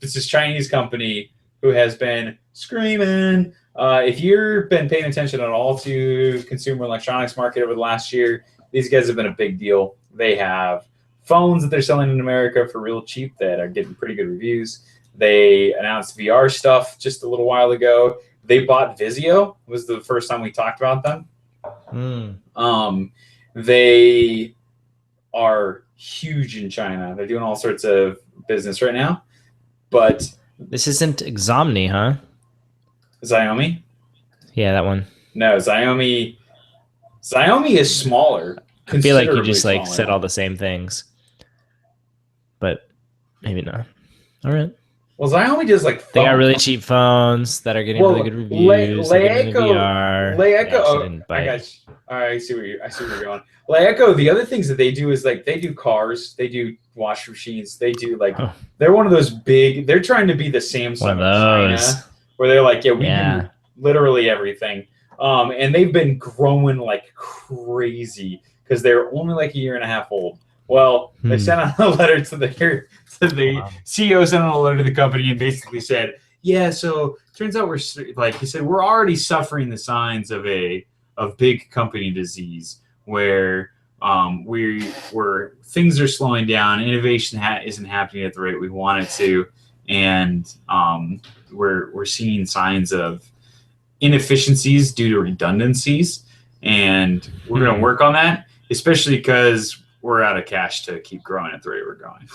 It's this Chinese company who has been screaming. If you've been paying attention at all to consumer electronics market over the last year, these guys have been a big deal. They have phones that they're selling in America for real cheap that are getting pretty good reviews. They announced VR stuff just a little while ago. They bought Vizio. It was the first time we talked about them. They are huge in China. They're doing all sorts of business right now. But this isn't Xomni, huh? Xiaomi? Yeah, that one. No, Xiaomi is smaller. I feel like you just smaller. said all the same things. But maybe not. All right. Well, Xiaomi does like they got really cheap phones that are getting really good reviews. Leeco, I got you. All right, I see where you're going. Leeco, the other things that they do is like they do cars, they do wash machines, they do like they're one of those big. They're trying to be the Samsung of China, where they're like, we do literally everything. And they've been growing like crazy because they're only like 1.5 years old. Well, they sent out a letter to the CEO sent out a letter to the company and basically said, so turns out we're already suffering the signs of big company disease where where things are slowing down, innovation isn't happening at the rate we want it to, and we're seeing signs of inefficiencies due to redundancies, and we're going to work on that, especially because we're out of cash to keep growing at the rate we're going.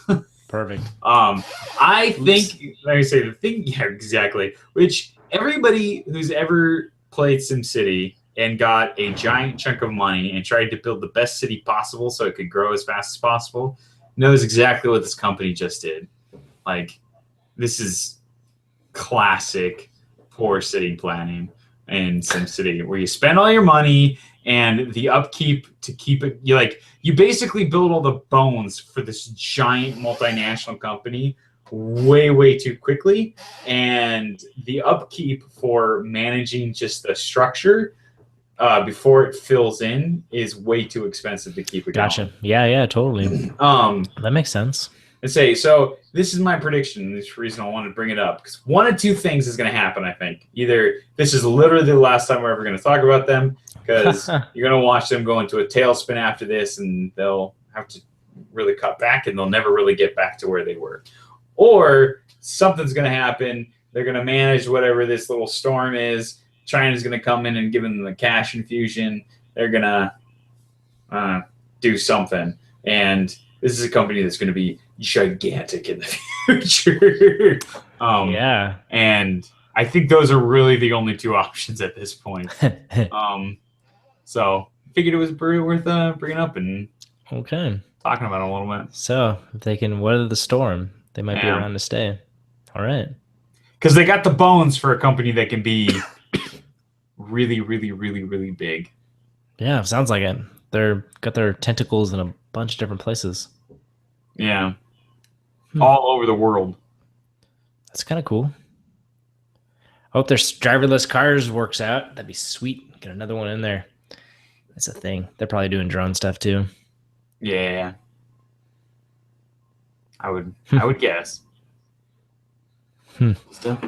Perfect. I think, like I say, the thing, exactly. Which everybody who's ever played SimCity and got a giant chunk of money and tried to build the best city possible so it could grow as fast as possible knows exactly what this company just did. Like, this is classic poor city planning in SimCity, where you spend all your money and the upkeep to keep it. You basically build all the bones for this giant multinational company way too quickly, and the upkeep for managing just the structure before it fills in is way too expensive to keep it going. Gotcha. Yeah, totally. That makes sense. And say, so this is my prediction. This is the reason I wanted to bring it up, because one of two things is going to happen, I think. Either this is literally the last time we're ever going to talk about them, because you're going to watch them go into a tailspin after this, and they'll have to really cut back, and they'll never really get back to where they were. Or something's going to happen. They're going to manage whatever this little storm is. China's going to come in and give them the cash infusion. They're going to do something. And this is a company that's going to be gigantic in the future. Yeah. And I think those are really the only two options at this point. So I figured it was pretty worth bringing up and okay, talking about it a little bit. So if they can weather the storm, they might be around to stay. All right. Because they got the bones for a company that can be really big. Yeah, sounds like it. They're got their tentacles in a bunch of different places. Yeah. All over the world. That's kind of cool. I hope their driverless cars works out. That'd be sweet. Get another one in there. That's a thing. They're probably doing drone stuff too. Yeah. I would guess. Still.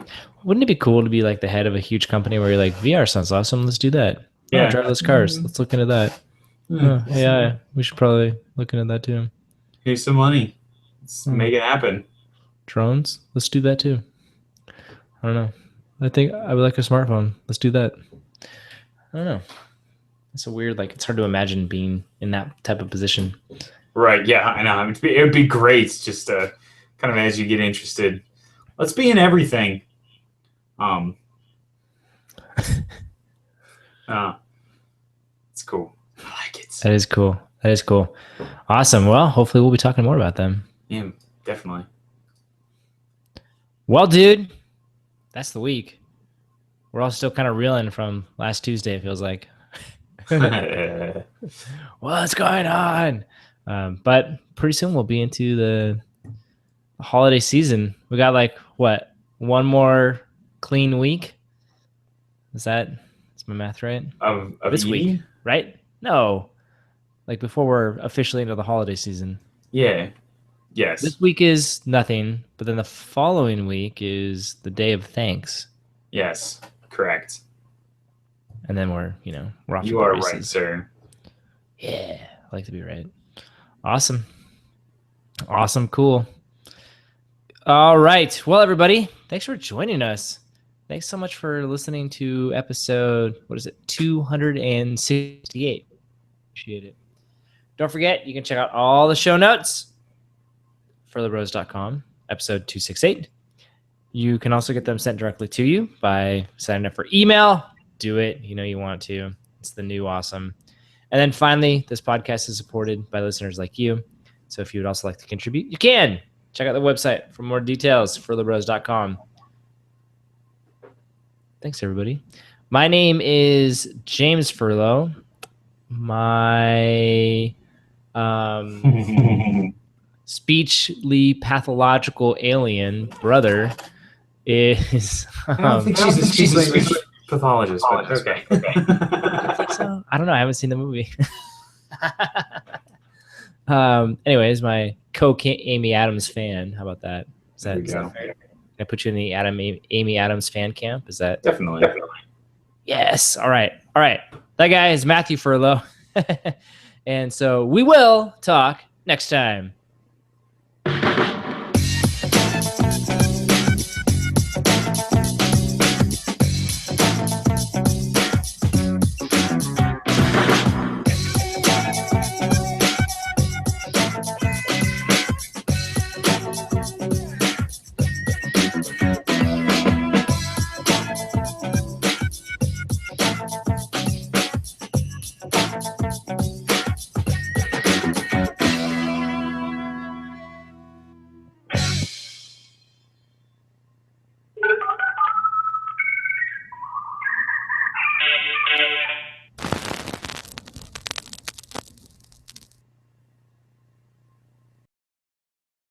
Wouldn't it be cool to be like the head of a huge company where you're like, VR sounds awesome, let's do that. Yeah. Driverless cars. Let's look into that. Yeah, we should probably look into that too. Here's some money. Let's make it happen. Drones? Let's do that too. I don't know. I think I would like a smartphone. Let's do that. I don't know. It's a weird, it's hard to imagine being in that type of position. Right, yeah, I know. It would be great just to kind of, as you get interested, let's be in everything. It's cool. I like it. That is cool. Awesome. Well, hopefully we'll be talking more about them. Yeah, definitely. Well, dude, that's the week. We're all still kind of reeling from last Tuesday, it feels like. What's going on? But pretty soon we'll be into the holiday season. We got one more clean week. Is my math right? Of this week, right? No, before we're officially into the holiday season. Yeah. Yes. This week is nothing, but then the following week is the Day of Thanks. Yes, correct. And then we're off. You are right, sir. Yeah, I like to be right. Awesome. Cool. All right. Well, everybody, thanks for joining us. Thanks so much for listening to episode, 268. Appreciate it. Don't forget, you can check out all the show notes. furlorose.com, episode 268. You can also get them sent directly to you by signing up for email. Do it. You want to. It's the new awesome. And then finally, this podcast is supported by listeners like you. So if you would also like to contribute, you can. Check out the website for more details, furlorose.com. Thanks, everybody. My name is James Furlo. My speechly pathological alien brother is... I don't think she's a speech pathologist, but okay. I think so. I don't know. I haven't seen the movie. Anyways, my Amy Adams fan. How about that? Is that fair? Can I put you in the Amy Adams fan camp? Is that definitely? Yes. All right. That guy is Matthew Furlo. And so we will talk next time.